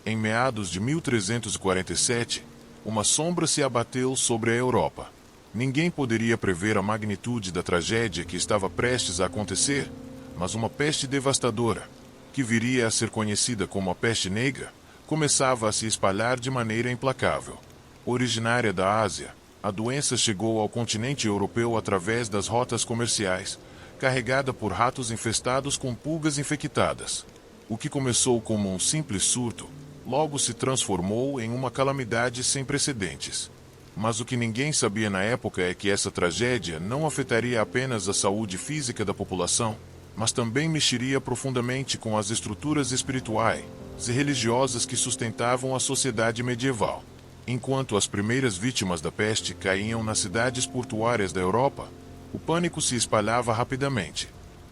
Em meados de 1347, uma sombra se abateu sobre a Europa. Ninguém poderia prever a magnitude da tragédia que estava prestes a acontecer, mas uma peste devastadora, que viria a ser conhecida como a Peste Negra, começava a se espalhar de maneira implacável. Originária da Ásia, a doença chegou ao continente europeu através das rotas comerciais, carregada por ratos infestados com pulgas infectadas. O que começou como um simples surto, logo se transformou em uma calamidade sem precedentes. Mas o que ninguém sabia na época é que essa tragédia não afetaria apenas a saúde física da população, mas também mexeria profundamente com as estruturas espirituais e religiosas que sustentavam a sociedade medieval. Enquanto as primeiras vítimas da peste caíam nas cidades portuárias da Europa, o pânico se espalhava rapidamente.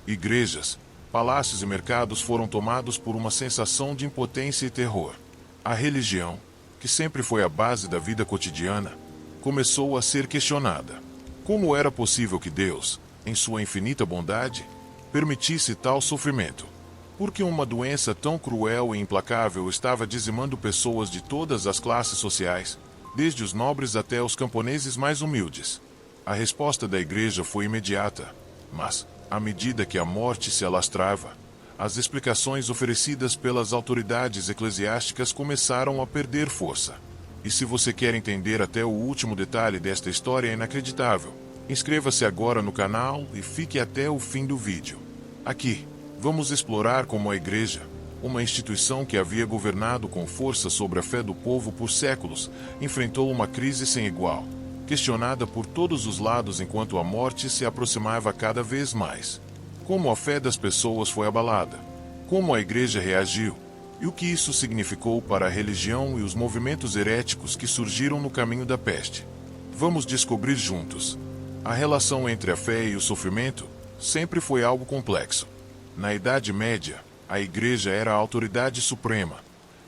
Igrejas, palácios e mercados foram tomados por uma sensação de impotência e terror. A religião, que sempre foi a base da vida cotidiana, começou a ser questionada. Como era possível que Deus, em sua infinita bondade, permitisse tal sofrimento? Por que uma doença tão cruel e implacável estava dizimando pessoas de todas as classes sociais, desde os nobres até os camponeses mais humildes? A resposta da igreja foi imediata, mas, à medida que a morte se alastrava, as explicações oferecidas pelas autoridades eclesiásticas começaram a perder força. E se você quer entender até o último detalhe desta história inacreditável, inscreva-se agora no canal e fique até o fim do vídeo. Aqui, vamos explorar como a igreja, uma instituição que havia governado com força sobre a fé do povo por séculos, enfrentou uma crise sem igual, questionada por todos os lados enquanto a morte se aproximava cada vez mais. Como a fé das pessoas foi abalada, como a igreja reagiu, e o que isso significou para a religião e os movimentos heréticos que surgiram no caminho da peste. Vamos descobrir juntos. A relação entre a fé e o sofrimento sempre foi algo complexo. Na Idade Média, a igreja era a autoridade suprema,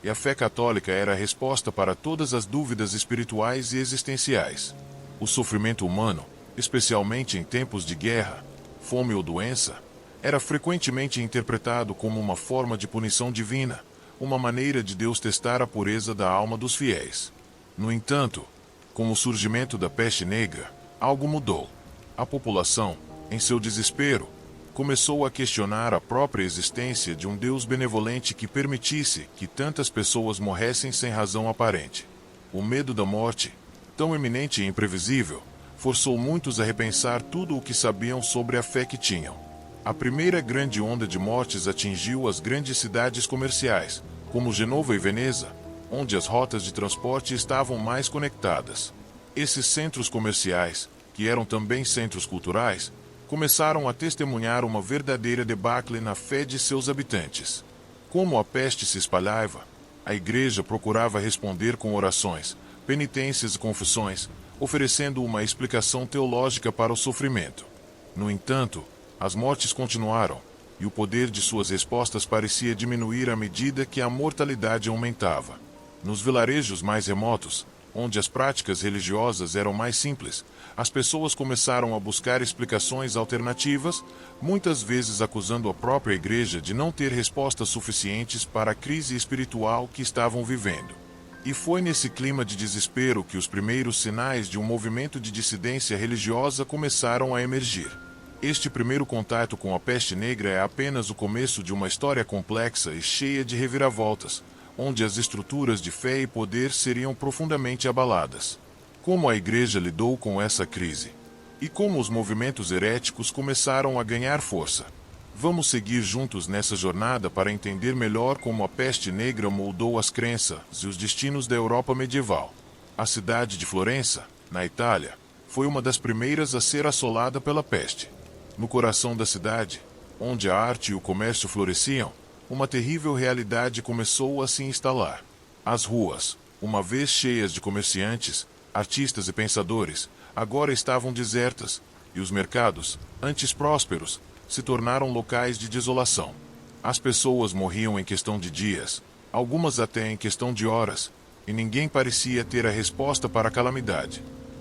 e a fé católica era a resposta para todas as dúvidas espirituais e existenciais. O sofrimento humano, especialmente em tempos de guerra, fome ou doença, era frequentemente interpretado como uma forma de punição divina, uma maneira de Deus testar a pureza da alma dos fiéis. No entanto, com o surgimento da peste negra, algo mudou. A população, em seu desespero, começou a questionar a própria existência de um Deus benevolente que permitisse que tantas pessoas morressem sem razão aparente. O medo da morte, tão iminente e imprevisível, forçou muitos a repensar tudo o que sabiam sobre a fé que tinham. A primeira grande onda de mortes atingiu as grandes cidades comerciais, como Genova e Veneza, onde as rotas de transporte estavam mais conectadas. Esses centros comerciais, que eram também centros culturais, começaram a testemunhar uma verdadeira debacle na fé de seus habitantes. Como a peste se espalhava, a igreja procurava responder com orações, penitências e confissões, oferecendo uma explicação teológica para o sofrimento. No entanto, as mortes continuaram, e o poder de suas respostas parecia diminuir à medida que a mortalidade aumentava. Nos vilarejos mais remotos, onde as práticas religiosas eram mais simples, as pessoas começaram a buscar explicações alternativas, muitas vezes acusando a própria igreja de não ter respostas suficientes para a crise espiritual que estavam vivendo. E foi nesse clima de desespero que os primeiros sinais de um movimento de dissidência religiosa começaram a emergir. Este primeiro contato com a peste negra é apenas o começo de uma história complexa e cheia de reviravoltas, onde as estruturas de fé e poder seriam profundamente abaladas. Como a igreja lidou com essa crise? E como os movimentos heréticos começaram a ganhar força? Vamos seguir juntos nessa jornada para entender melhor como a peste negra moldou as crenças e os destinos da Europa medieval. A cidade de Florença, na Itália, foi uma das primeiras a ser assolada pela peste. No coração da cidade, onde a arte e o comércio floresciam, uma terrível realidade começou a se instalar. As ruas, uma vez cheias de comerciantes, artistas e pensadores, agora estavam desertas, e os mercados, antes prósperos, se tornaram locais de desolação. As pessoas morriam em questão de dias, algumas até em questão de horas, e ninguém parecia ter a resposta para a calamidade.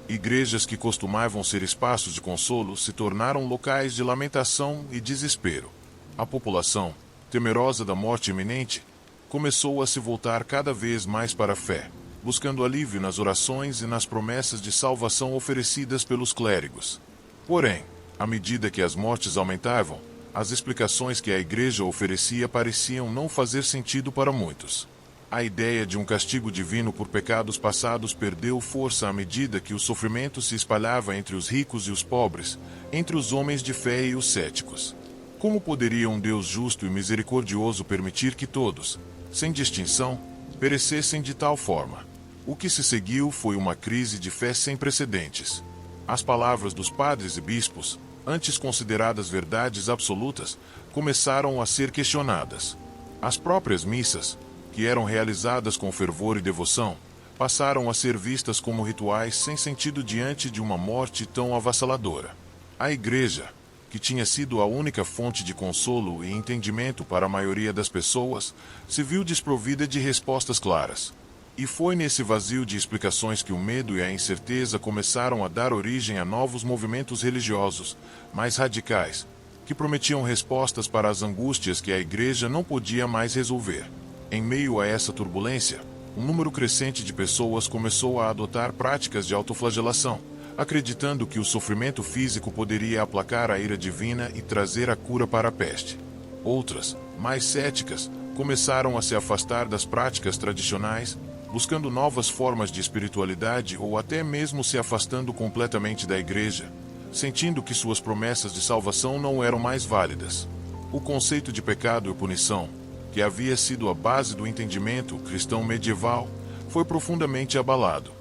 Igrejas que costumavam ser espaços de consolo se tornaram locais de lamentação e desespero. A população, temerosa da morte iminente, começou a se voltar cada vez mais para a fé, buscando alívio nas orações e nas promessas de salvação oferecidas pelos clérigos. Porém, à medida que as mortes aumentavam, as explicações que a Igreja oferecia pareciam não fazer sentido para muitos. A ideia de um castigo divino por pecados passados perdeu força à medida que o sofrimento se espalhava entre os ricos e os pobres, entre os homens de fé e os céticos. Como poderia um Deus justo e misericordioso permitir que todos, sem distinção, perecessem de tal forma? O que se seguiu foi uma crise de fé sem precedentes. As palavras dos padres e bispos, antes consideradas verdades absolutas, começaram a ser questionadas. As próprias missas, que eram realizadas com fervor e devoção, passaram a ser vistas como rituais sem sentido diante de uma morte tão avassaladora. A Igreja, que tinha sido a única fonte de consolo e entendimento para a maioria das pessoas, se viu desprovida de respostas claras. E foi nesse vazio de explicações que o medo e a incerteza começaram a dar origem a novos movimentos religiosos, mais radicais, que prometiam respostas para as angústias que a Igreja não podia mais resolver. Em meio a essa turbulência, um número crescente de pessoas começou a adotar práticas de autoflagelação, acreditando que o sofrimento físico poderia aplacar a ira divina e trazer a cura para a peste. Outras, mais céticas, começaram a se afastar das práticas tradicionais, buscando novas formas de espiritualidade ou até mesmo se afastando completamente da Igreja, sentindo que suas promessas de salvação não eram mais válidas. O conceito de pecado e punição, que havia sido a base do entendimento cristão medieval, foi profundamente abalado.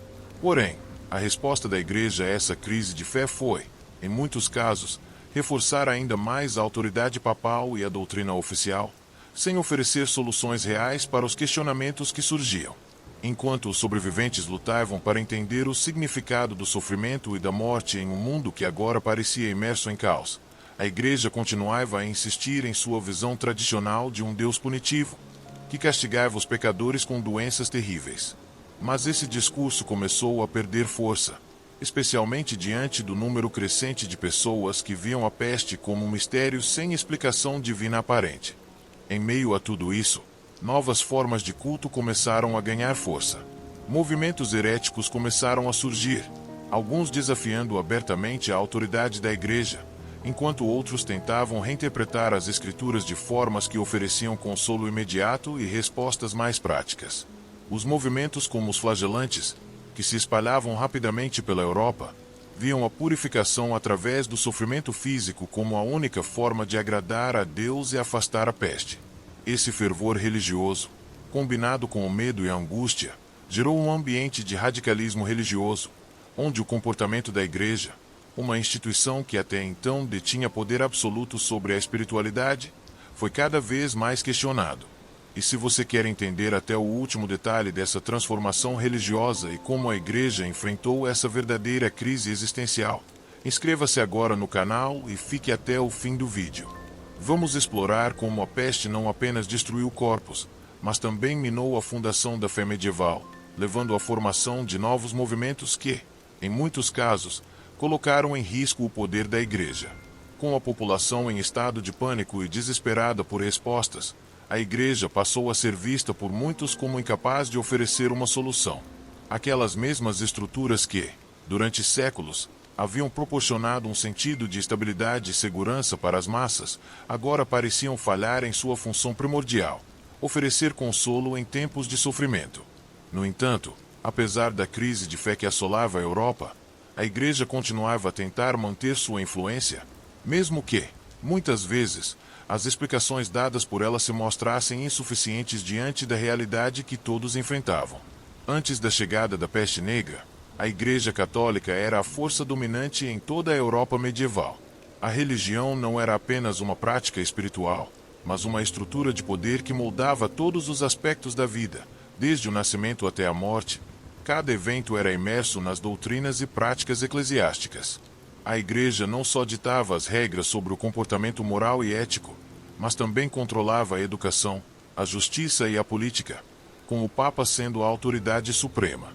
Porém, a resposta da Igreja a essa crise de fé foi, em muitos casos, reforçar ainda mais a autoridade papal e a doutrina oficial, sem oferecer soluções reais para os questionamentos que surgiam. Enquanto os sobreviventes lutavam para entender o significado do sofrimento e da morte em um mundo que agora parecia imerso em caos, a Igreja continuava a insistir em sua visão tradicional de um Deus punitivo, que castigava os pecadores com doenças terríveis. Mas esse discurso começou a perder força, especialmente diante do número crescente de pessoas que viam a peste como um mistério sem explicação divina aparente. Em meio a tudo isso, novas formas de culto começaram a ganhar força. Movimentos heréticos começaram a surgir, alguns desafiando abertamente a autoridade da Igreja, enquanto outros tentavam reinterpretar as Escrituras de formas que ofereciam consolo imediato e respostas mais práticas. Os movimentos como os flagelantes, que se espalhavam rapidamente pela Europa, viam a purificação através do sofrimento físico como a única forma de agradar a Deus e afastar a peste. Esse fervor religioso, combinado com o medo e a angústia, gerou um ambiente de radicalismo religioso, onde o comportamento da Igreja, uma instituição que até então detinha poder absoluto sobre a espiritualidade, foi cada vez mais questionado. E se você quer entender até o último detalhe dessa transformação religiosa e como a Igreja enfrentou essa verdadeira crise existencial, inscreva-se agora no canal e fique até o fim do vídeo. Vamos explorar como a peste não apenas destruiu corpos, mas também minou a fundação da fé medieval, levando à formação de novos movimentos que, em muitos casos, colocaram em risco o poder da Igreja. Com a população em estado de pânico e desesperada por respostas, a Igreja passou a ser vista por muitos como incapaz de oferecer uma solução. Aquelas mesmas estruturas que, durante séculos, haviam proporcionado um sentido de estabilidade e segurança para as massas, agora pareciam falhar em sua função primordial: oferecer consolo em tempos de sofrimento. No entanto, apesar da crise de fé que assolava a Europa, a Igreja continuava a tentar manter sua influência, mesmo que, muitas vezes, as explicações dadas por ela se mostrassem insuficientes diante da realidade que todos enfrentavam. Antes da chegada da peste negra, a Igreja Católica era a força dominante em toda a Europa medieval. A religião não era apenas uma prática espiritual, mas uma estrutura de poder que moldava todos os aspectos da vida, desde o nascimento até a morte. Cada evento era imerso nas doutrinas e práticas eclesiásticas. A Igreja não só ditava as regras sobre o comportamento moral e ético, mas também controlava a educação, a justiça e a política, com o Papa sendo a autoridade suprema.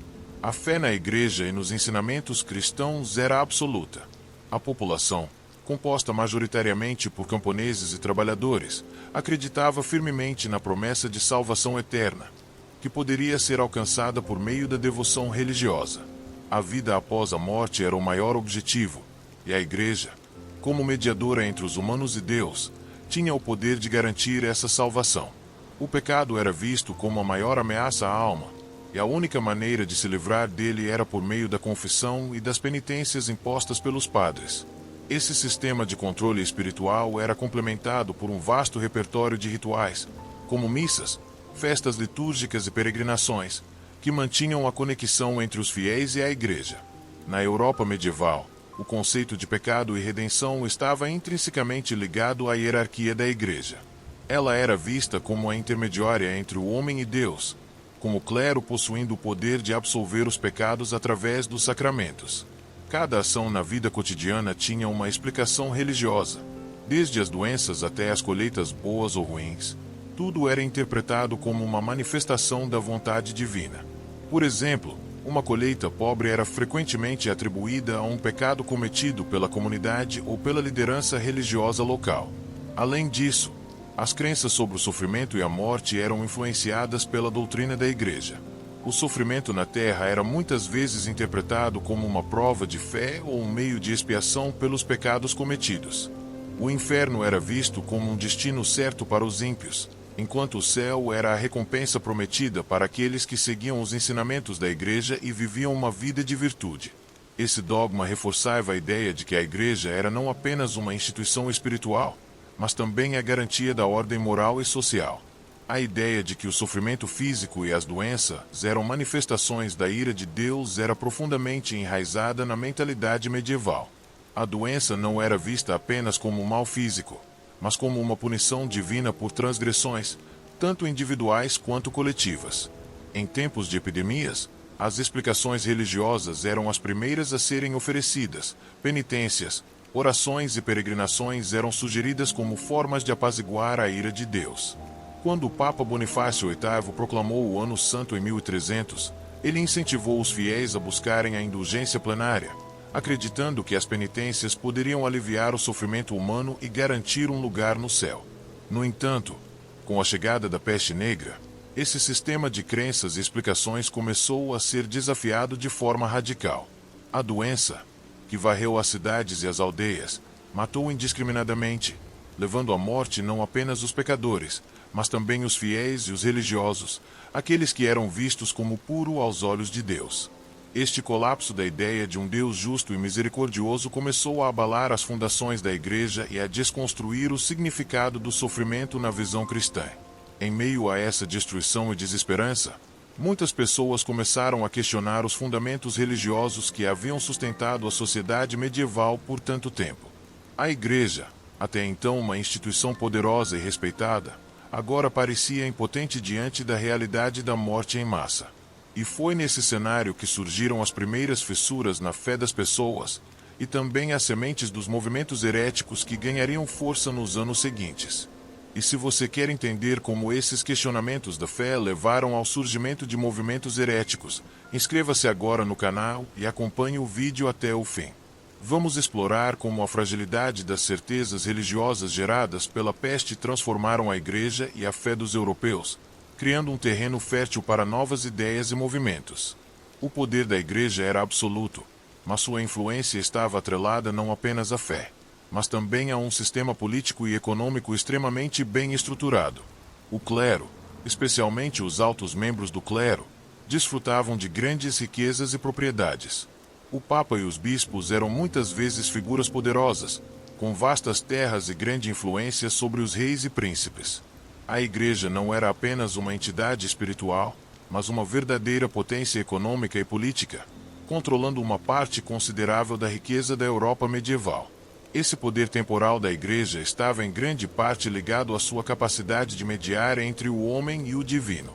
A fé na Igreja e nos ensinamentos cristãos era absoluta. A população, composta majoritariamente por camponeses e trabalhadores, acreditava firmemente na promessa de salvação eterna, que poderia ser alcançada por meio da devoção religiosa. A vida após a morte era o maior objetivo, e a Igreja, como mediadora entre os humanos e Deus, tinha o poder de garantir essa salvação. O pecado era visto como a maior ameaça à alma, e a única maneira de se livrar dele era por meio da confissão e das penitências impostas pelos padres. Esse sistema de controle espiritual era complementado por um vasto repertório de rituais, como missas, festas litúrgicas e peregrinações, que mantinham a conexão entre os fiéis e a Igreja. Na Europa medieval, o conceito de pecado e redenção estava intrinsecamente ligado à hierarquia da Igreja. Ela era vista como a intermediária entre o homem e Deus, como o clero possuindo o poder de absolver os pecados através dos sacramentos. Cada ação na vida cotidiana tinha uma explicação religiosa. Desde as doenças até as colheitas boas ou ruins, tudo era interpretado como uma manifestação da vontade divina. Por exemplo, uma colheita pobre era frequentemente atribuída a um pecado cometido pela comunidade ou pela liderança religiosa local. Além disso, as crenças sobre o sofrimento e a morte eram influenciadas pela doutrina da Igreja. O sofrimento na terra era muitas vezes interpretado como uma prova de fé ou um meio de expiação pelos pecados cometidos. O inferno era visto como um destino certo para os ímpios, enquanto o céu era a recompensa prometida para aqueles que seguiam os ensinamentos da Igreja e viviam uma vida de virtude. Esse dogma reforçava a ideia de que a Igreja era não apenas uma instituição espiritual, mas também a garantia da ordem moral e social. A ideia de que o sofrimento físico e as doenças eram manifestações da ira de Deus era profundamente enraizada na mentalidade medieval. A doença não era vista apenas como um mal físico, mas como uma punição divina por transgressões, tanto individuais quanto coletivas. Em tempos de epidemias, as explicações religiosas eram as primeiras a serem oferecidas. Penitências, orações e peregrinações eram sugeridas como formas de apaziguar a ira de Deus. Quando o Papa Bonifácio VIII proclamou o Ano Santo em 1300, ele incentivou os fiéis a buscarem a indulgência plenária, acreditando que as penitências poderiam aliviar o sofrimento humano e garantir um lugar no céu. No entanto, com a chegada da peste negra, esse sistema de crenças e explicações começou a ser desafiado de forma radical. A doença, que varreu as cidades e as aldeias, matou indiscriminadamente, levando à morte não apenas os pecadores, mas também os fiéis e os religiosos, aqueles que eram vistos como puros aos olhos de Deus. Este colapso da ideia de um Deus justo e misericordioso começou a abalar as fundações da Igreja e a desconstruir o significado do sofrimento na visão cristã. Em meio a essa destruição e desesperança, muitas pessoas começaram a questionar os fundamentos religiosos que haviam sustentado a sociedade medieval por tanto tempo. A Igreja, até então uma instituição poderosa e respeitada, agora parecia impotente diante da realidade da morte em massa. E foi nesse cenário que surgiram as primeiras fissuras na fé das pessoas, e também as sementes dos movimentos heréticos que ganhariam força nos anos seguintes. E se você quer entender como esses questionamentos da fé levaram ao surgimento de movimentos heréticos, inscreva-se agora no canal e acompanhe o vídeo até o fim. Vamos explorar como a fragilidade das certezas religiosas geradas pela peste transformaram a Igreja e a fé dos europeus, criando um terreno fértil para novas ideias e movimentos. O poder da Igreja era absoluto, mas sua influência estava atrelada não apenas à fé, mas também a um sistema político e econômico extremamente bem estruturado. O clero, especialmente os altos membros do clero, desfrutavam de grandes riquezas e propriedades. O Papa e os bispos eram muitas vezes figuras poderosas, com vastas terras e grande influência sobre os reis e príncipes. A Igreja não era apenas uma entidade espiritual, mas uma verdadeira potência econômica e política, controlando uma parte considerável da riqueza da Europa medieval. Esse poder temporal da Igreja estava em grande parte ligado à sua capacidade de mediar entre o homem e o divino.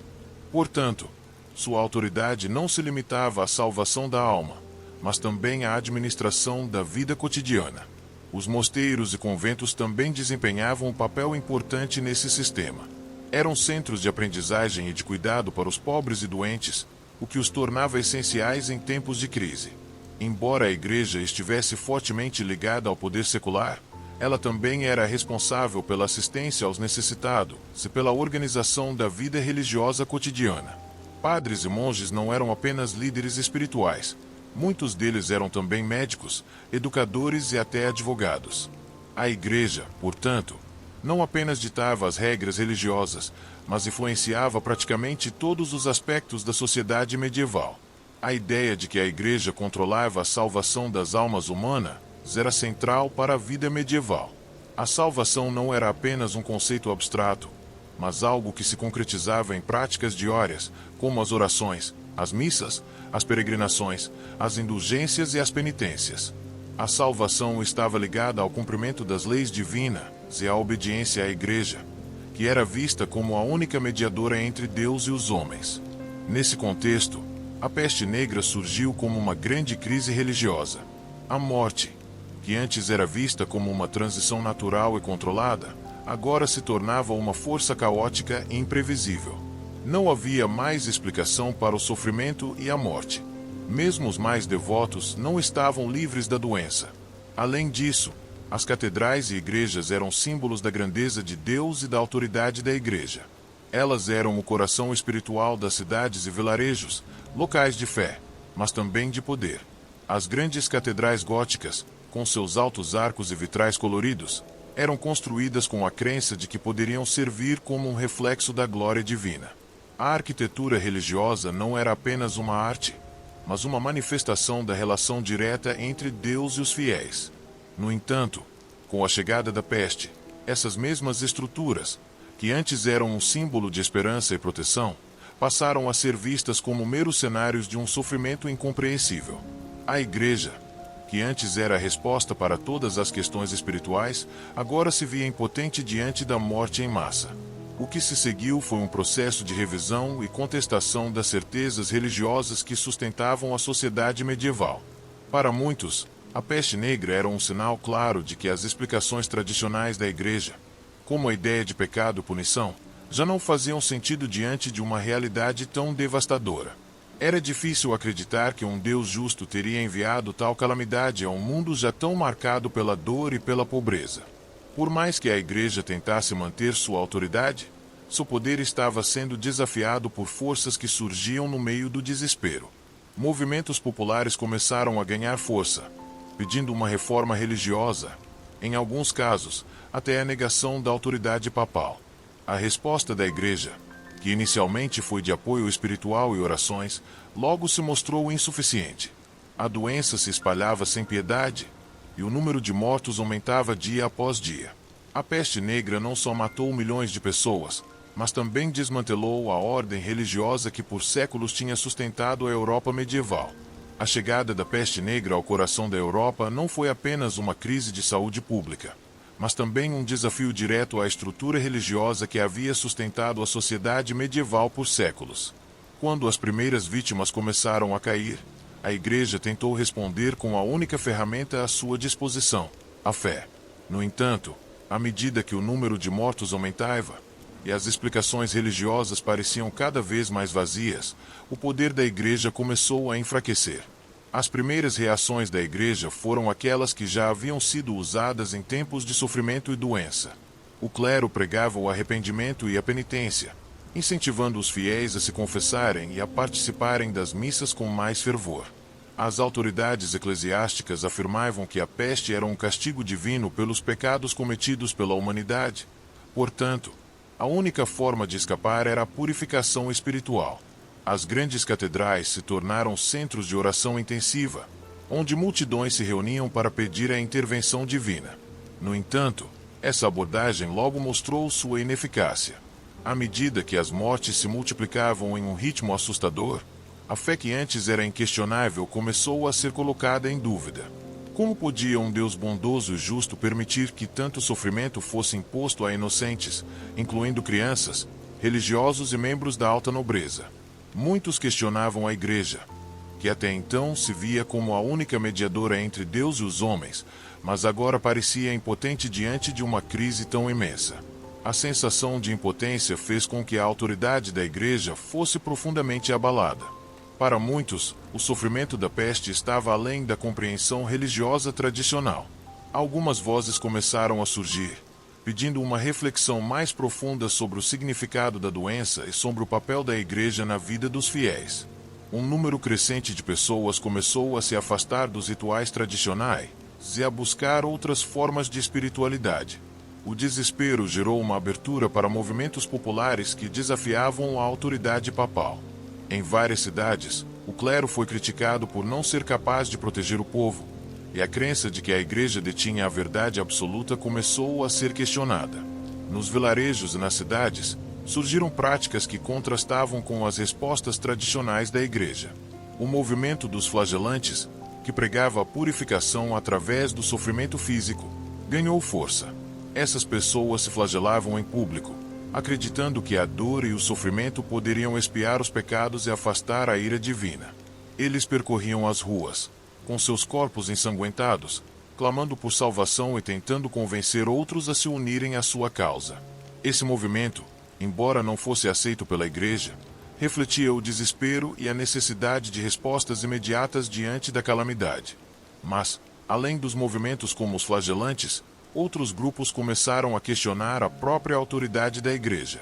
Portanto, sua autoridade não se limitava à salvação da alma, mas também à administração da vida cotidiana. Os mosteiros e conventos também desempenhavam um papel importante nesse sistema. Eram centros de aprendizagem e de cuidado para os pobres e doentes, o que os tornava essenciais em tempos de crise. Embora a igreja estivesse fortemente ligada ao poder secular, ela também era responsável pela assistência aos necessitados e pela organização da vida religiosa cotidiana. Padres e monges não eram apenas líderes espirituais. Muitos deles eram também médicos, educadores e até advogados. A igreja, portanto, não apenas ditava as regras religiosas, mas influenciava praticamente todos os aspectos da sociedade medieval. A ideia de que a igreja controlava a salvação das almas humanas era central para a vida medieval. A salvação não era apenas um conceito abstrato, mas algo que se concretizava em práticas diárias, como as orações, as missas, as peregrinações, as indulgências e as penitências. A salvação estava ligada ao cumprimento das leis divinas e à obediência à igreja, que era vista como a única mediadora entre Deus e os homens. Nesse contexto, a peste negra surgiu como uma grande crise religiosa. A morte, que antes era vista como uma transição natural e controlada, agora se tornava uma força caótica e imprevisível. Não havia mais explicação para o sofrimento e a morte. Mesmo os mais devotos não estavam livres da doença. Além disso, as catedrais e igrejas eram símbolos da grandeza de Deus e da autoridade da igreja. Elas eram o coração espiritual das cidades e vilarejos, locais de fé, mas também de poder. As grandes catedrais góticas, com seus altos arcos e vitrais coloridos, eram construídas com a crença de que poderiam servir como um reflexo da glória divina. A arquitetura religiosa não era apenas uma arte, mas uma manifestação da relação direta entre Deus e os fiéis. No entanto, com a chegada da peste, essas mesmas estruturas, que antes eram um símbolo de esperança e proteção, passaram a ser vistas como meros cenários de um sofrimento incompreensível. A igreja, que antes era a resposta para todas as questões espirituais, agora se via impotente diante da morte em massa. O que se seguiu foi um processo de revisão e contestação das certezas religiosas que sustentavam a sociedade medieval. Para muitos, a peste negra era um sinal claro de que as explicações tradicionais da igreja, como a ideia de pecado e punição, já não faziam sentido diante de uma realidade tão devastadora. Era difícil acreditar que um Deus justo teria enviado tal calamidade a um mundo já tão marcado pela dor e pela pobreza. Por mais que a igreja tentasse manter sua autoridade, seu poder estava sendo desafiado por forças que surgiam no meio do desespero. Movimentos populares começaram a ganhar força, pedindo uma reforma religiosa, em alguns casos, até a negação da autoridade papal. A resposta da igreja, que inicialmente foi de apoio espiritual e orações, logo se mostrou insuficiente. A doença se espalhava sem piedade, e o número de mortos aumentava dia após dia. A peste negra não só matou milhões de pessoas, mas também desmantelou a ordem religiosa que por séculos tinha sustentado a Europa medieval. A chegada da peste negra ao coração da Europa não foi apenas uma crise de saúde pública, mas também um desafio direto à estrutura religiosa que havia sustentado a sociedade medieval por séculos. Quando as primeiras vítimas começaram a cair, a igreja tentou responder com a única ferramenta à sua disposição, a fé. No entanto, à medida que o número de mortos aumentava, e as explicações religiosas pareciam cada vez mais vazias, o poder da igreja começou a enfraquecer. As primeiras reações da igreja foram aquelas que já haviam sido usadas em tempos de sofrimento e doença. O clero pregava o arrependimento e a penitência, incentivando os fiéis a se confessarem e a participarem das missas com mais fervor. As autoridades eclesiásticas afirmavam que a peste era um castigo divino pelos pecados cometidos pela humanidade. Portanto, a única forma de escapar era a purificação espiritual. As grandes catedrais se tornaram centros de oração intensiva, onde multidões se reuniam para pedir a intervenção divina. No entanto, essa abordagem logo mostrou sua ineficácia. À medida que as mortes se multiplicavam em um ritmo assustador, a fé que antes era inquestionável começou a ser colocada em dúvida. Como podia um Deus bondoso e justo permitir que tanto sofrimento fosse imposto a inocentes, incluindo crianças, religiosos e membros da alta nobreza? Muitos questionavam a igreja, que até então se via como a única mediadora entre Deus e os homens, mas agora parecia impotente diante de uma crise tão imensa. A sensação de impotência fez com que a autoridade da igreja fosse profundamente abalada. Para muitos, o sofrimento da peste estava além da compreensão religiosa tradicional. Algumas vozes começaram a surgir, pedindo uma reflexão mais profunda sobre o significado da doença e sobre o papel da Igreja na vida dos fiéis. Um número crescente de pessoas começou a se afastar dos rituais tradicionais e a buscar outras formas de espiritualidade. O desespero gerou uma abertura para movimentos populares que desafiavam a autoridade papal. Em várias cidades, o clero foi criticado por não ser capaz de proteger o povo, e a crença de que a Igreja detinha a verdade absoluta começou a ser questionada. Nos vilarejos e nas cidades, surgiram práticas que contrastavam com as respostas tradicionais da Igreja. O movimento dos flagelantes, que pregava a purificação através do sofrimento físico, ganhou força. Essas pessoas se flagelavam em público, acreditando que a dor e o sofrimento poderiam expiar os pecados e afastar a ira divina. Eles percorriam as ruas, com seus corpos ensanguentados, clamando por salvação e tentando convencer outros a se unirem à sua causa. Esse movimento, embora não fosse aceito pela Igreja, refletia o desespero e a necessidade de respostas imediatas diante da calamidade. Mas, além dos movimentos como os flagelantes, outros grupos começaram a questionar a própria autoridade da Igreja.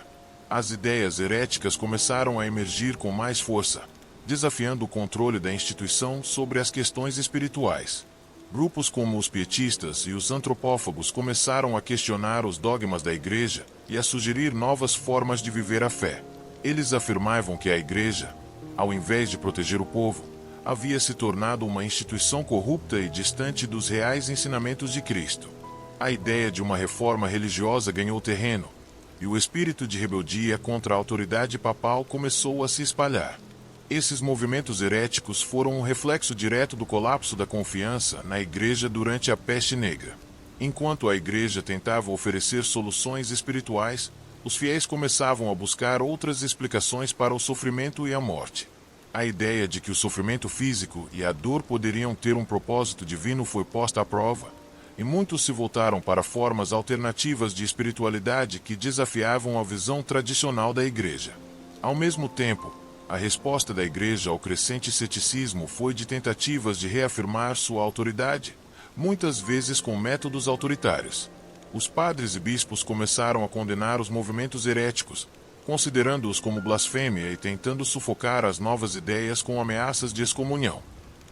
As ideias heréticas começaram a emergir com mais força, desafiando o controle da instituição sobre as questões espirituais. Grupos como os pietistas e os antropófagos começaram a questionar os dogmas da Igreja e a sugerir novas formas de viver a fé. Eles afirmavam que a Igreja, ao invés de proteger o povo, havia se tornado uma instituição corrupta e distante dos reais ensinamentos de Cristo. A ideia de uma reforma religiosa ganhou terreno, e o espírito de rebeldia contra a autoridade papal começou a se espalhar. Esses movimentos heréticos foram um reflexo direto do colapso da confiança na Igreja durante a Peste Negra. Enquanto a Igreja tentava oferecer soluções espirituais, os fiéis começavam a buscar outras explicações para o sofrimento e a morte. A ideia de que o sofrimento físico e a dor poderiam ter um propósito divino foi posta à prova, e muitos se voltaram para formas alternativas de espiritualidade que desafiavam a visão tradicional da Igreja. Ao mesmo tempo, a resposta da Igreja ao crescente ceticismo foi de tentativas de reafirmar sua autoridade, muitas vezes com métodos autoritários. Os padres e bispos começaram a condenar os movimentos heréticos, considerando-os como blasfêmia e tentando sufocar as novas ideias com ameaças de excomunhão.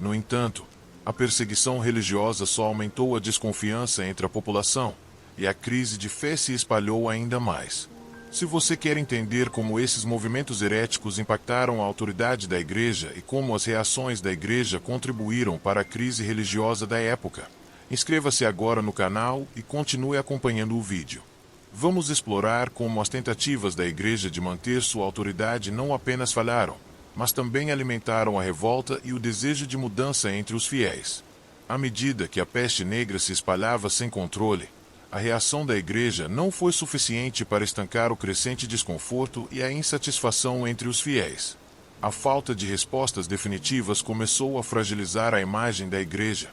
No entanto, a perseguição religiosa só aumentou a desconfiança entre a população, e a crise de fé se espalhou ainda mais. Se você quer entender como esses movimentos heréticos impactaram a autoridade da Igreja e como as reações da Igreja contribuíram para a crise religiosa da época, inscreva-se agora no canal e continue acompanhando o vídeo. Vamos explorar como as tentativas da Igreja de manter sua autoridade não apenas falharam, mas também alimentaram a revolta e o desejo de mudança entre os fiéis. À medida que a peste negra se espalhava sem controle, a reação da Igreja não foi suficiente para estancar o crescente desconforto e a insatisfação entre os fiéis. A falta de respostas definitivas começou a fragilizar a imagem da Igreja,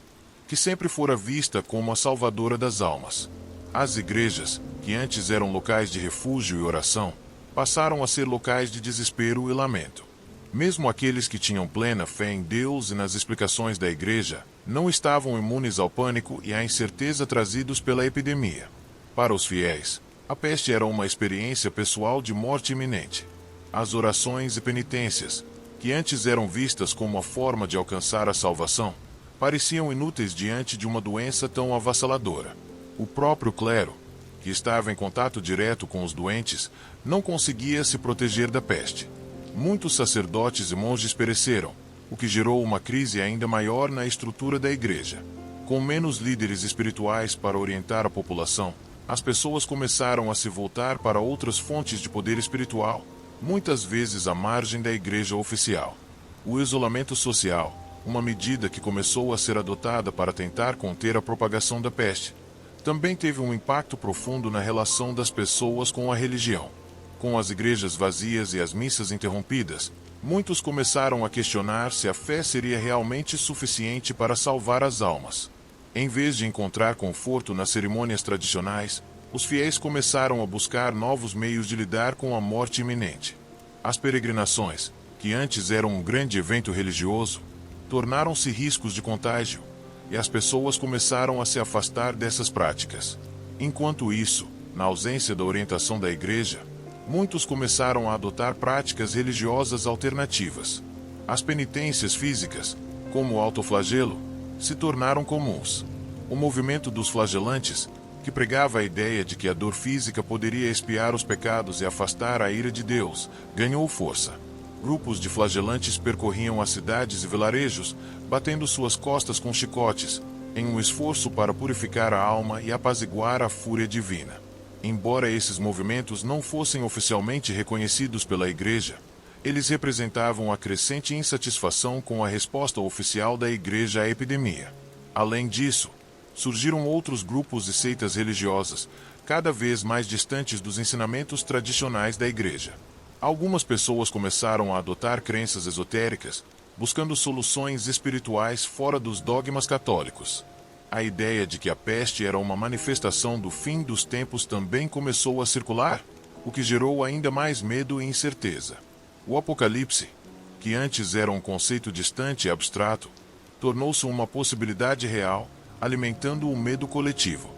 que sempre fora vista como a salvadora das almas. As igrejas, que antes eram locais de refúgio e oração, passaram a ser locais de desespero e lamento. Mesmo aqueles que tinham plena fé em Deus e nas explicações da Igreja, não estavam imunes ao pânico e à incerteza trazidos pela epidemia. Para os fiéis, a peste era uma experiência pessoal de morte iminente. As orações e penitências, que antes eram vistas como a forma de alcançar a salvação, pareciam inúteis diante de uma doença tão avassaladora. O próprio clero, que estava em contato direto com os doentes, não conseguia se proteger da peste. Muitos sacerdotes e monges pereceram, o que gerou uma crise ainda maior na estrutura da Igreja. Com menos líderes espirituais para orientar a população, as pessoas começaram a se voltar para outras fontes de poder espiritual, muitas vezes à margem da Igreja oficial. O isolamento social, uma medida que começou a ser adotada para tentar conter a propagação da peste, também teve um impacto profundo na relação das pessoas com a religião. Com as igrejas vazias e as missas interrompidas, muitos começaram a questionar se a fé seria realmente suficiente para salvar as almas. Em vez de encontrar conforto nas cerimônias tradicionais, os fiéis começaram a buscar novos meios de lidar com a morte iminente. As peregrinações, que antes eram um grande evento religioso, tornaram-se riscos de contágio, e as pessoas começaram a se afastar dessas práticas. Enquanto isso, na ausência da orientação da Igreja, muitos começaram a adotar práticas religiosas alternativas. As penitências físicas, como o autoflagelo, se tornaram comuns. O movimento dos flagelantes, que pregava a ideia de que a dor física poderia expiar os pecados e afastar a ira de Deus, ganhou força. Grupos de flagelantes percorriam as cidades e vilarejos, batendo suas costas com chicotes, em um esforço para purificar a alma e apaziguar a fúria divina. Embora esses movimentos não fossem oficialmente reconhecidos pela Igreja, eles representavam a crescente insatisfação com a resposta oficial da Igreja à epidemia. Além disso, surgiram outros grupos e seitas religiosas, cada vez mais distantes dos ensinamentos tradicionais da Igreja. Algumas pessoas começaram a adotar crenças esotéricas, buscando soluções espirituais fora dos dogmas católicos. A ideia de que a peste era uma manifestação do fim dos tempos também começou a circular, o que gerou ainda mais medo e incerteza. O Apocalipse, que antes era um conceito distante e abstrato, tornou-se uma possibilidade real, alimentando o medo coletivo.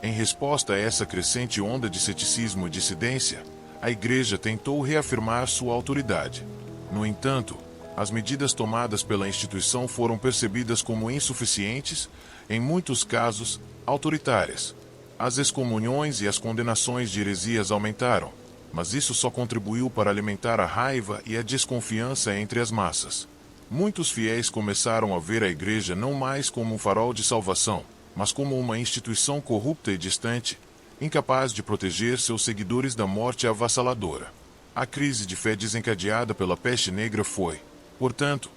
Em resposta a essa crescente onda de ceticismo e dissidência, a Igreja tentou reafirmar sua autoridade. No entanto, as medidas tomadas pela instituição foram percebidas como insuficientes, em muitos casos, autoritárias. As excomunhões e as condenações de heresias aumentaram, mas isso só contribuiu para alimentar a raiva e a desconfiança entre as massas. Muitos fiéis começaram a ver a Igreja não mais como um farol de salvação, mas como uma instituição corrupta e distante, incapaz de proteger seus seguidores da morte avassaladora. A crise de fé desencadeada pela peste negra foi, portanto,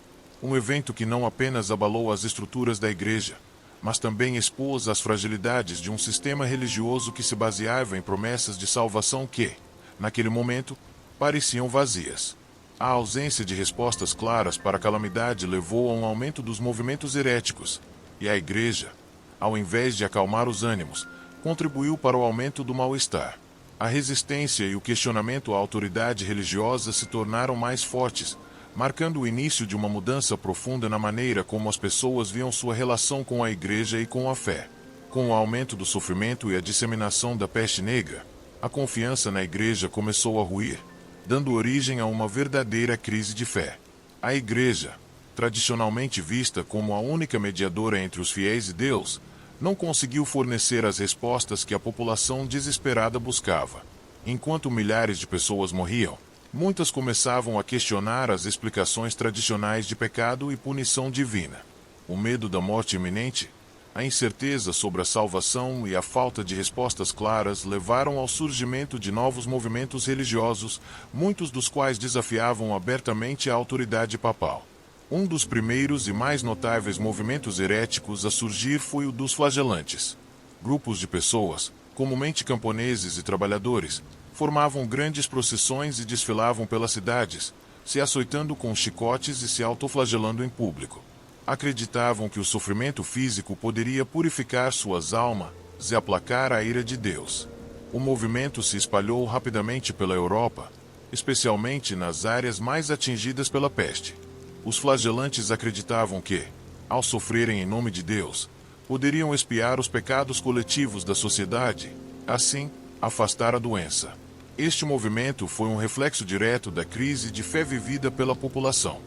um evento que não apenas abalou as estruturas da Igreja, mas também expôs as fragilidades de um sistema religioso que se baseava em promessas de salvação que, naquele momento, pareciam vazias. A ausência de respostas claras para a calamidade levou a um aumento dos movimentos heréticos, e a Igreja, ao invés de acalmar os ânimos, contribuiu para o aumento do mal-estar. A resistência e o questionamento à autoridade religiosa se tornaram mais fortes, marcando o início de uma mudança profunda na maneira como as pessoas viam sua relação com a Igreja e com a fé. Com o aumento do sofrimento e a disseminação da peste negra, a confiança na Igreja começou a ruir, dando origem a uma verdadeira crise de fé. A Igreja, tradicionalmente vista como a única mediadora entre os fiéis e Deus, não conseguiu fornecer as respostas que a população desesperada buscava. Enquanto milhares de pessoas morriam, muitas começavam a questionar as explicações tradicionais de pecado e punição divina. O medo da morte iminente, a incerteza sobre a salvação e a falta de respostas claras levaram ao surgimento de novos movimentos religiosos, muitos dos quais desafiavam abertamente a autoridade papal. Um dos primeiros e mais notáveis movimentos heréticos a surgir foi o dos flagelantes. Grupos de pessoas, comumente camponeses e trabalhadores, formavam grandes procissões e desfilavam pelas cidades, se açoitando com chicotes e se autoflagelando em público. Acreditavam que o sofrimento físico poderia purificar suas almas e aplacar a ira de Deus. O movimento se espalhou rapidamente pela Europa, especialmente nas áreas mais atingidas pela peste. Os flagelantes acreditavam que, ao sofrerem em nome de Deus, poderiam expiar os pecados coletivos da sociedade, assim, afastar a doença. Este movimento foi um reflexo direto da crise de fé vivida pela população.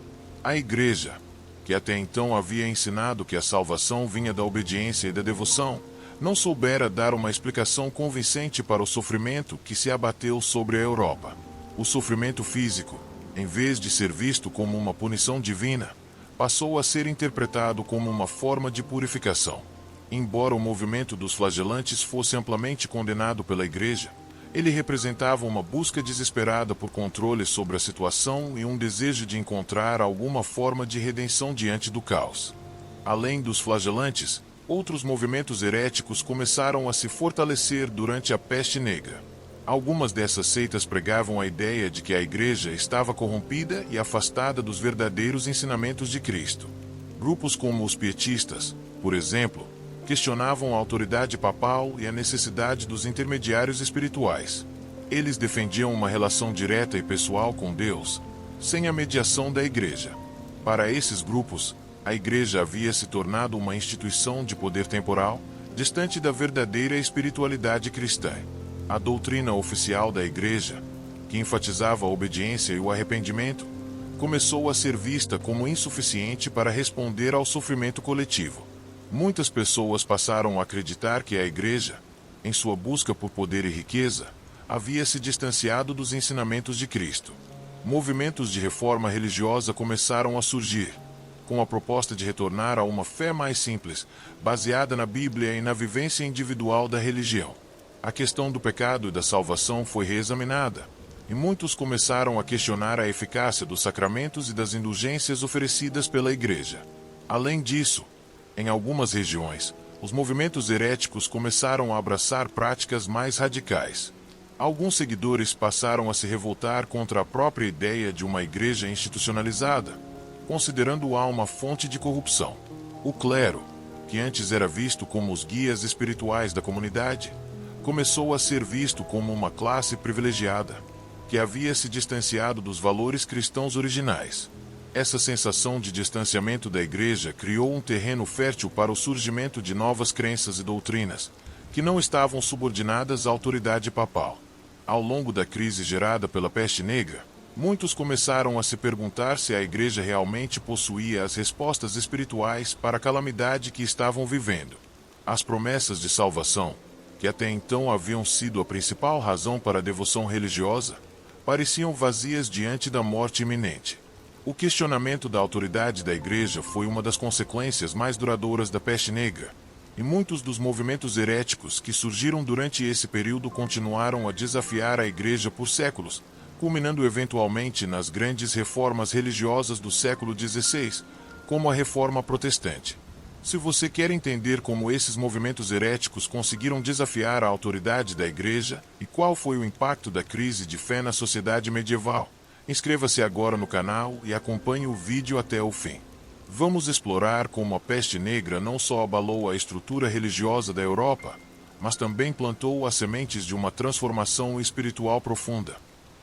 A Igreja, que até então havia ensinado que a salvação vinha da obediência e da devoção, não soubera dar uma explicação convincente para o sofrimento que se abateu sobre a Europa. O sofrimento físico, em vez de ser visto como uma punição divina, passou a ser interpretado como uma forma de purificação. Embora o movimento dos flagelantes fosse amplamente condenado pela Igreja, ele representava uma busca desesperada por controle sobre a situação e um desejo de encontrar alguma forma de redenção diante do caos. Além dos flagelantes, outros movimentos heréticos começaram a se fortalecer durante a peste negra. Algumas dessas seitas pregavam a ideia de que a Igreja estava corrompida e afastada dos verdadeiros ensinamentos de Cristo. Grupos como os pietistas, por exemplo, questionavam a autoridade papal e a necessidade dos intermediários espirituais. Eles defendiam uma relação direta e pessoal com Deus, sem a mediação da Igreja. Para esses grupos, a Igreja havia se tornado uma instituição de poder temporal, distante da verdadeira espiritualidade cristã. A doutrina oficial da Igreja, que enfatizava a obediência e o arrependimento, começou a ser vista como insuficiente para responder ao sofrimento coletivo. Muitas pessoas passaram a acreditar que a Igreja, em sua busca por poder e riqueza, havia se distanciado dos ensinamentos de Cristo. Movimentos de reforma religiosa começaram a surgir, com a proposta de retornar a uma fé mais simples, baseada na Bíblia e na vivência individual da religião. A questão do pecado e da salvação foi reexaminada, e muitos começaram a questionar a eficácia dos sacramentos e das indulgências oferecidas pela Igreja. Além disso, em algumas regiões, os movimentos heréticos começaram a abraçar práticas mais radicais. Alguns seguidores passaram a se revoltar contra a própria ideia de uma igreja institucionalizada, considerando-a uma fonte de corrupção. O clero, que antes era visto como os guias espirituais da comunidade, começou a ser visto como uma classe privilegiada, que havia se distanciado dos valores cristãos originais. Essa sensação de distanciamento da Igreja criou um terreno fértil para o surgimento de novas crenças e doutrinas, que não estavam subordinadas à autoridade papal. Ao longo da crise gerada pela peste negra, muitos começaram a se perguntar se a Igreja realmente possuía as respostas espirituais para a calamidade que estavam vivendo. As promessas de salvação, que até então haviam sido a principal razão para a devoção religiosa, pareciam vazias diante da morte iminente. O questionamento da autoridade da Igreja foi uma das consequências mais duradouras da peste negra, e muitos dos movimentos heréticos que surgiram durante esse período continuaram a desafiar a Igreja por séculos, culminando eventualmente nas grandes reformas religiosas do século XVI, como a Reforma Protestante. Se você quer entender como esses movimentos heréticos conseguiram desafiar a autoridade da Igreja e qual foi o impacto da crise de fé na sociedade medieval, inscreva-se agora no canal e acompanhe o vídeo até o fim. Vamos explorar como a peste negra não só abalou a estrutura religiosa da Europa, mas também plantou as sementes de uma transformação espiritual profunda,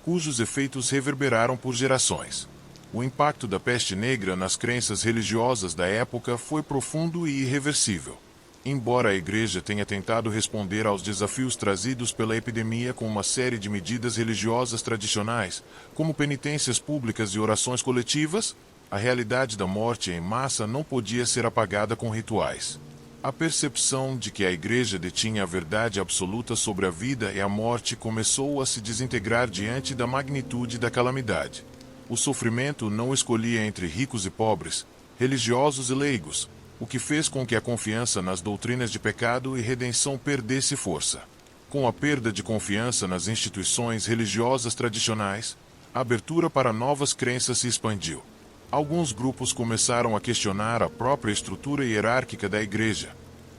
cujos efeitos reverberaram por gerações. O impacto da peste negra nas crenças religiosas da época foi profundo e irreversível. Embora a Igreja tenha tentado responder aos desafios trazidos pela epidemia com uma série de medidas religiosas tradicionais, como penitências públicas e orações coletivas, a realidade da morte em massa não podia ser apagada com rituais. A percepção de que a Igreja detinha a verdade absoluta sobre a vida e a morte começou a se desintegrar diante da magnitude da calamidade. O sofrimento não escolhia entre ricos e pobres, religiosos e leigos, o que fez com que a confiança nas doutrinas de pecado e redenção perdesse força. Com a perda de confiança nas instituições religiosas tradicionais, a abertura para novas crenças se expandiu. Alguns grupos começaram a questionar a própria estrutura hierárquica da Igreja,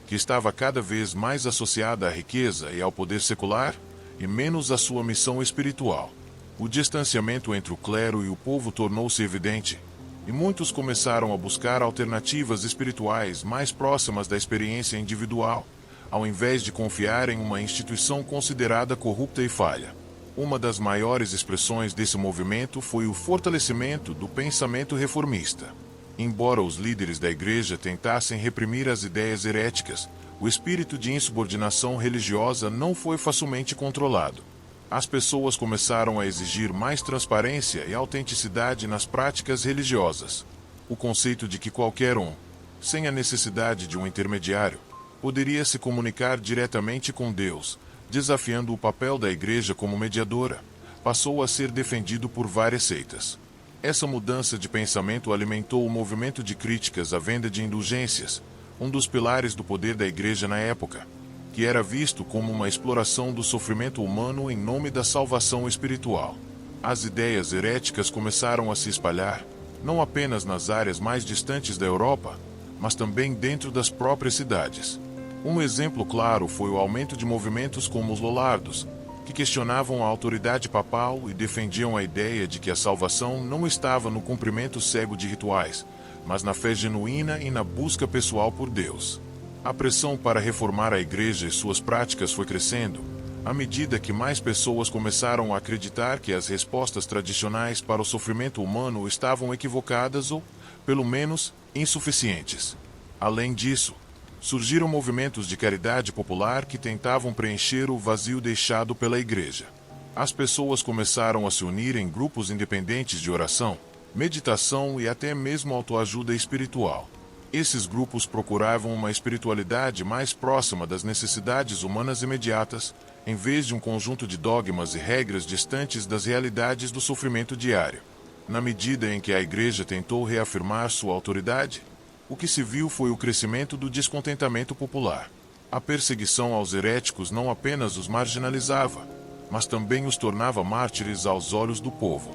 que estava cada vez mais associada à riqueza e ao poder secular, e menos à sua missão espiritual. O distanciamento entre o clero e o povo tornou-se evidente, e muitos começaram a buscar alternativas espirituais mais próximas da experiência individual, ao invés de confiar em uma instituição considerada corrupta e falha. Uma das maiores expressões desse movimento foi o fortalecimento do pensamento reformista. Embora os líderes da Igreja tentassem reprimir as ideias heréticas, o espírito de insubordinação religiosa não foi facilmente controlado. As pessoas começaram a exigir mais transparência e autenticidade nas práticas religiosas. O conceito de que qualquer um, sem a necessidade de um intermediário, poderia se comunicar diretamente com Deus, desafiando o papel da Igreja como mediadora, passou a ser defendido por várias seitas. Essa mudança de pensamento alimentou o movimento de críticas à venda de indulgências, um dos pilares do poder da Igreja na época, que era visto como uma exploração do sofrimento humano em nome da salvação espiritual. As ideias heréticas começaram a se espalhar, não apenas nas áreas mais distantes da Europa, mas também dentro das próprias cidades. Um exemplo claro foi o aumento de movimentos como os Lollardos, que questionavam a autoridade papal e defendiam a ideia de que a salvação não estava no cumprimento cego de rituais, mas na fé genuína e na busca pessoal por Deus. A pressão para reformar a Igreja e suas práticas foi crescendo, À medida que mais pessoas começaram a acreditar que as respostas tradicionais para o sofrimento humano estavam equivocadas ou, pelo menos, insuficientes. Além disso, surgiram movimentos de caridade popular que tentavam preencher o vazio deixado pela Igreja. As pessoas começaram a se unir em grupos independentes de oração, meditação e até mesmo autoajuda espiritual. Esses grupos procuravam uma espiritualidade mais próxima das necessidades humanas imediatas, em vez de um conjunto de dogmas e regras distantes das realidades do sofrimento diário. Na medida em que a Igreja tentou reafirmar sua autoridade, o que se viu foi o crescimento do descontentamento popular. A perseguição aos heréticos não apenas os marginalizava, mas também os tornava mártires aos olhos do povo.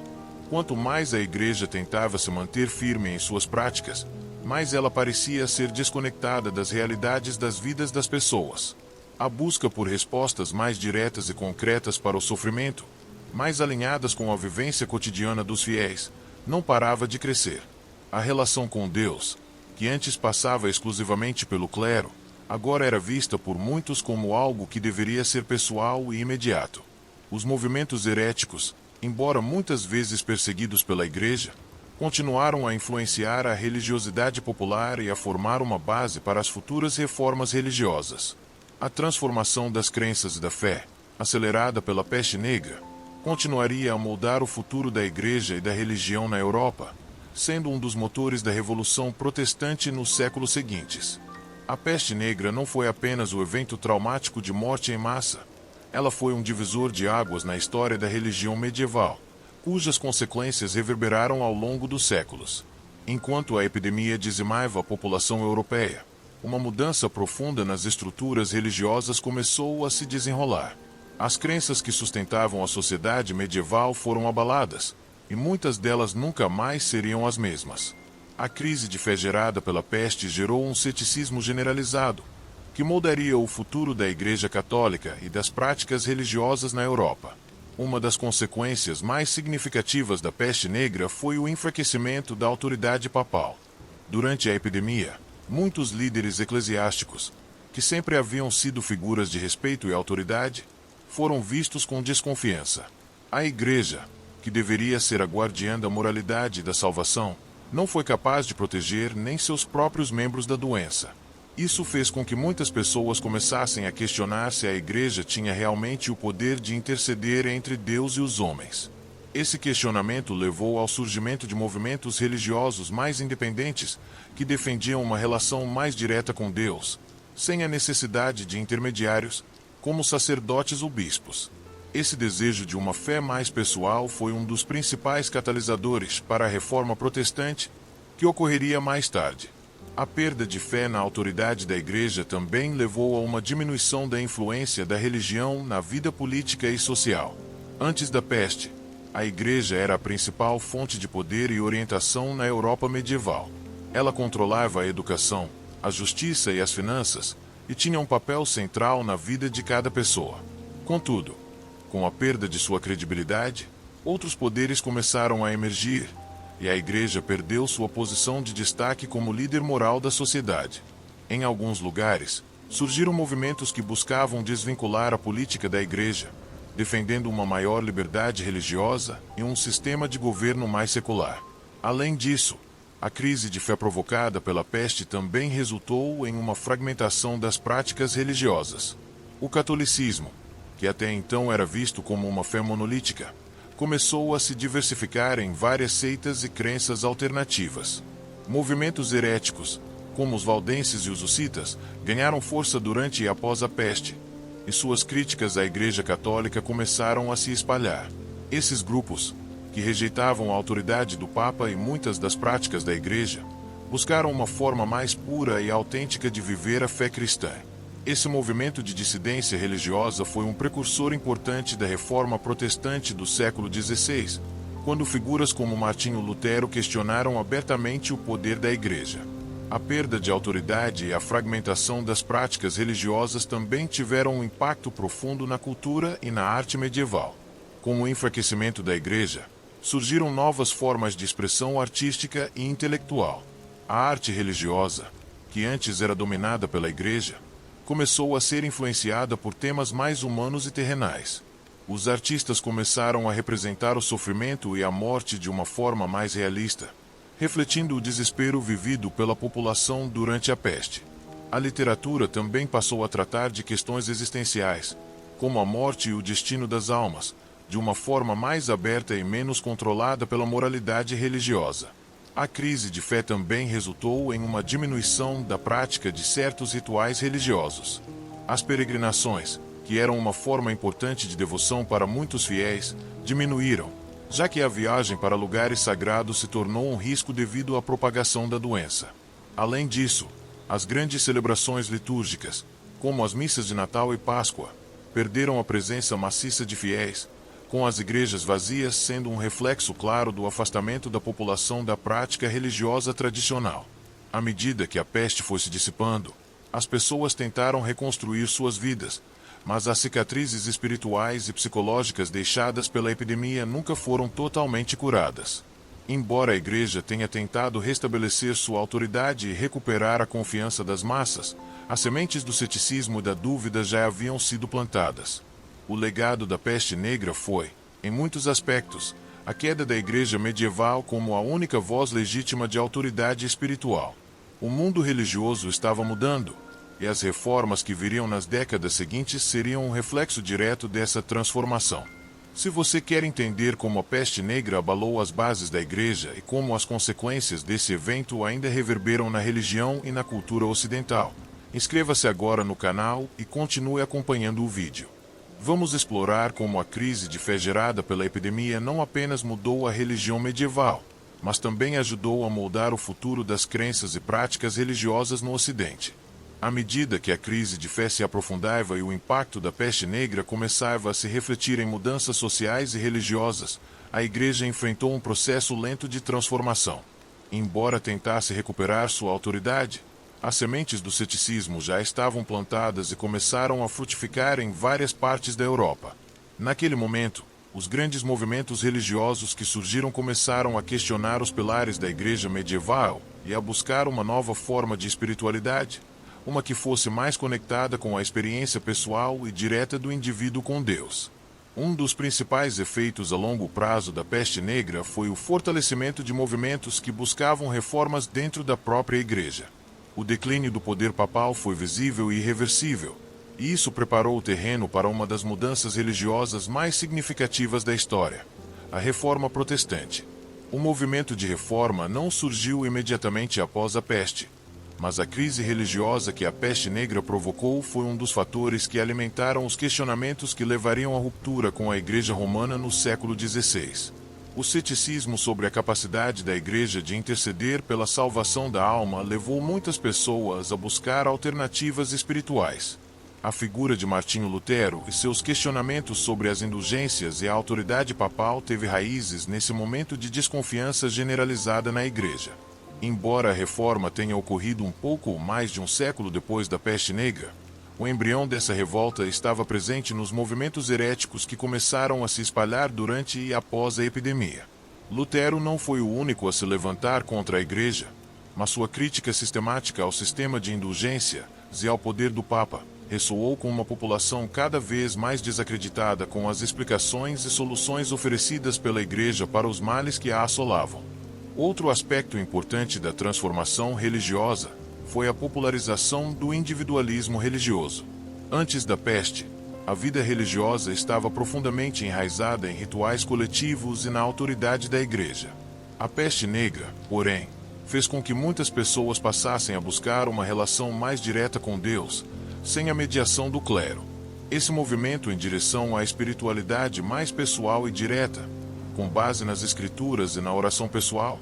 Quanto mais a Igreja tentava se manter firme em suas práticas, mais ela parecia ser desconectada das realidades das vidas das pessoas. A busca por respostas mais diretas e concretas para o sofrimento, mais alinhadas com a vivência cotidiana dos fiéis, não parava de crescer. A relação com Deus, que antes passava exclusivamente pelo clero, agora era vista por muitos como algo que deveria ser pessoal e imediato. Os movimentos heréticos, embora muitas vezes perseguidos pela Igreja, continuaram a influenciar a religiosidade popular e a formar uma base para as futuras reformas religiosas. A transformação das crenças e da fé, acelerada pela peste negra, continuaria a moldar o futuro da Igreja e da religião na Europa, sendo um dos motores da Revolução Protestante nos séculos seguintes. A peste negra não foi apenas o evento traumático de morte em massa, ela foi um divisor de águas na história da religião medieval, cujas consequências reverberaram ao longo dos séculos. Enquanto a epidemia dizimava a população europeia, uma mudança profunda nas estruturas religiosas começou a se desenrolar. As crenças que sustentavam a sociedade medieval foram abaladas, e muitas delas nunca mais seriam as mesmas. A crise de fé gerada pela peste gerou um ceticismo generalizado, que moldaria o futuro da Igreja Católica e das práticas religiosas na Europa. Uma das consequências mais significativas da peste negra foi o enfraquecimento da autoridade papal. Durante a epidemia, muitos líderes eclesiásticos, que sempre haviam sido figuras de respeito e autoridade, foram vistos com desconfiança. A Igreja, que deveria ser a guardiã da moralidade e da salvação, não foi capaz de proteger nem seus próprios membros da doença. Isso fez com que muitas pessoas começassem a questionar se a Igreja tinha realmente o poder de interceder entre Deus e os homens. Esse questionamento levou ao surgimento de movimentos religiosos mais independentes que defendiam uma relação mais direta com Deus, sem a necessidade de intermediários, como sacerdotes ou bispos. Esse desejo de uma fé mais pessoal foi um dos principais catalisadores para a Reforma Protestante, que ocorreria mais tarde. A perda de fé na autoridade da Igreja também levou a uma diminuição da influência da religião na vida política e social. Antes da peste, a Igreja era a principal fonte de poder e orientação na Europa medieval. Ela controlava a educação, a justiça e as finanças, e tinha um papel central na vida de cada pessoa. Contudo, com a perda de sua credibilidade, outros poderes começaram a emergir, e a Igreja perdeu sua posição de destaque como líder moral da sociedade. Em alguns lugares, surgiram movimentos que buscavam desvincular a política da Igreja, defendendo uma maior liberdade religiosa e um sistema de governo mais secular. Além disso, a crise de fé provocada pela peste também resultou em uma fragmentação das práticas religiosas. O catolicismo, que até então era visto como uma fé monolítica, começou a se diversificar em várias seitas e crenças alternativas. Movimentos heréticos, como os valdenses e os hussitas, ganharam força durante e após a peste, e suas críticas à Igreja Católica começaram a se espalhar. Esses grupos, que rejeitavam a autoridade do Papa e muitas das práticas da Igreja, buscaram uma forma mais pura e autêntica de viver a fé cristã. Esse movimento de dissidência religiosa foi um precursor importante da Reforma Protestante do século XVI, quando figuras como Martinho Lutero questionaram abertamente o poder da Igreja. A perda de autoridade e a fragmentação das práticas religiosas também tiveram um impacto profundo na cultura e na arte medieval. Com o enfraquecimento da Igreja, surgiram novas formas de expressão artística e intelectual. A arte religiosa, que antes era dominada pela Igreja, começou a ser influenciada por temas mais humanos e terrenais. Os artistas começaram a representar o sofrimento e a morte de uma forma mais realista, refletindo o desespero vivido pela população durante a peste. A literatura também passou a tratar de questões existenciais, como a morte e o destino das almas, de uma forma mais aberta e menos controlada pela moralidade religiosa. A crise de fé também resultou em uma diminuição da prática de certos rituais religiosos. As peregrinações, que eram uma forma importante de devoção para muitos fiéis, diminuíram, já que a viagem para lugares sagrados se tornou um risco devido à propagação da doença. Além disso, as grandes celebrações litúrgicas, como as missas de Natal e Páscoa, perderam a presença maciça de fiéis, com as igrejas vazias sendo um reflexo claro do afastamento da população da prática religiosa tradicional. À medida que a peste foi se dissipando, as pessoas tentaram reconstruir suas vidas, mas as cicatrizes espirituais e psicológicas deixadas pela epidemia nunca foram totalmente curadas. Embora a igreja tenha tentado restabelecer sua autoridade e recuperar a confiança das massas, as sementes do ceticismo e da dúvida já haviam sido plantadas. O legado da peste negra foi, em muitos aspectos, a queda da igreja medieval como a única voz legítima de autoridade espiritual. O mundo religioso estava mudando, e as reformas que viriam nas décadas seguintes seriam um reflexo direto dessa transformação. Se você quer entender como a peste negra abalou as bases da igreja e como as consequências desse evento ainda reverberam na religião e na cultura ocidental, inscreva-se agora no canal e continue acompanhando o vídeo. Vamos explorar como a crise de fé gerada pela epidemia não apenas mudou a religião medieval, mas também ajudou a moldar o futuro das crenças e práticas religiosas no Ocidente. À medida que a crise de fé se aprofundava e o impacto da peste negra começava a se refletir em mudanças sociais e religiosas, a Igreja enfrentou um processo lento de transformação. Embora tentasse recuperar sua autoridade, as sementes do ceticismo já estavam plantadas e começaram a frutificar em várias partes da Europa. Naquele momento, os grandes movimentos religiosos que surgiram começaram a questionar os pilares da Igreja medieval e a buscar uma nova forma de espiritualidade, uma que fosse mais conectada com a experiência pessoal e direta do indivíduo com Deus. Um dos principais efeitos a longo prazo da peste negra foi o fortalecimento de movimentos que buscavam reformas dentro da própria Igreja. O declínio do poder papal foi visível e irreversível, e isso preparou o terreno para uma das mudanças religiosas mais significativas da história, a Reforma Protestante. O movimento de reforma não surgiu imediatamente após a peste, mas a crise religiosa que a peste negra provocou foi um dos fatores que alimentaram os questionamentos que levariam à ruptura com a Igreja Romana no século XVI. O ceticismo sobre a capacidade da Igreja de interceder pela salvação da alma levou muitas pessoas a buscar alternativas espirituais. A figura de Martinho Lutero e seus questionamentos sobre as indulgências e a autoridade papal teve raízes nesse momento de desconfiança generalizada na Igreja. Embora a reforma tenha ocorrido um pouco mais de um século depois da peste negra, o embrião dessa revolta estava presente nos movimentos heréticos que começaram a se espalhar durante e após a epidemia. Lutero não foi o único a se levantar contra a Igreja, mas sua crítica sistemática ao sistema de indulgências e ao poder do Papa ressoou com uma população cada vez mais desacreditada com as explicações e soluções oferecidas pela Igreja para os males que a assolavam. Outro aspecto importante da transformação religiosa foi a popularização do individualismo religioso. Antes da peste, a vida religiosa estava profundamente enraizada em rituais coletivos e na autoridade da Igreja. A peste negra, porém, fez com que muitas pessoas passassem a buscar uma relação mais direta com Deus, sem a mediação do clero. Esse movimento em direção à espiritualidade mais pessoal e direta, com base nas Escrituras e na oração pessoal,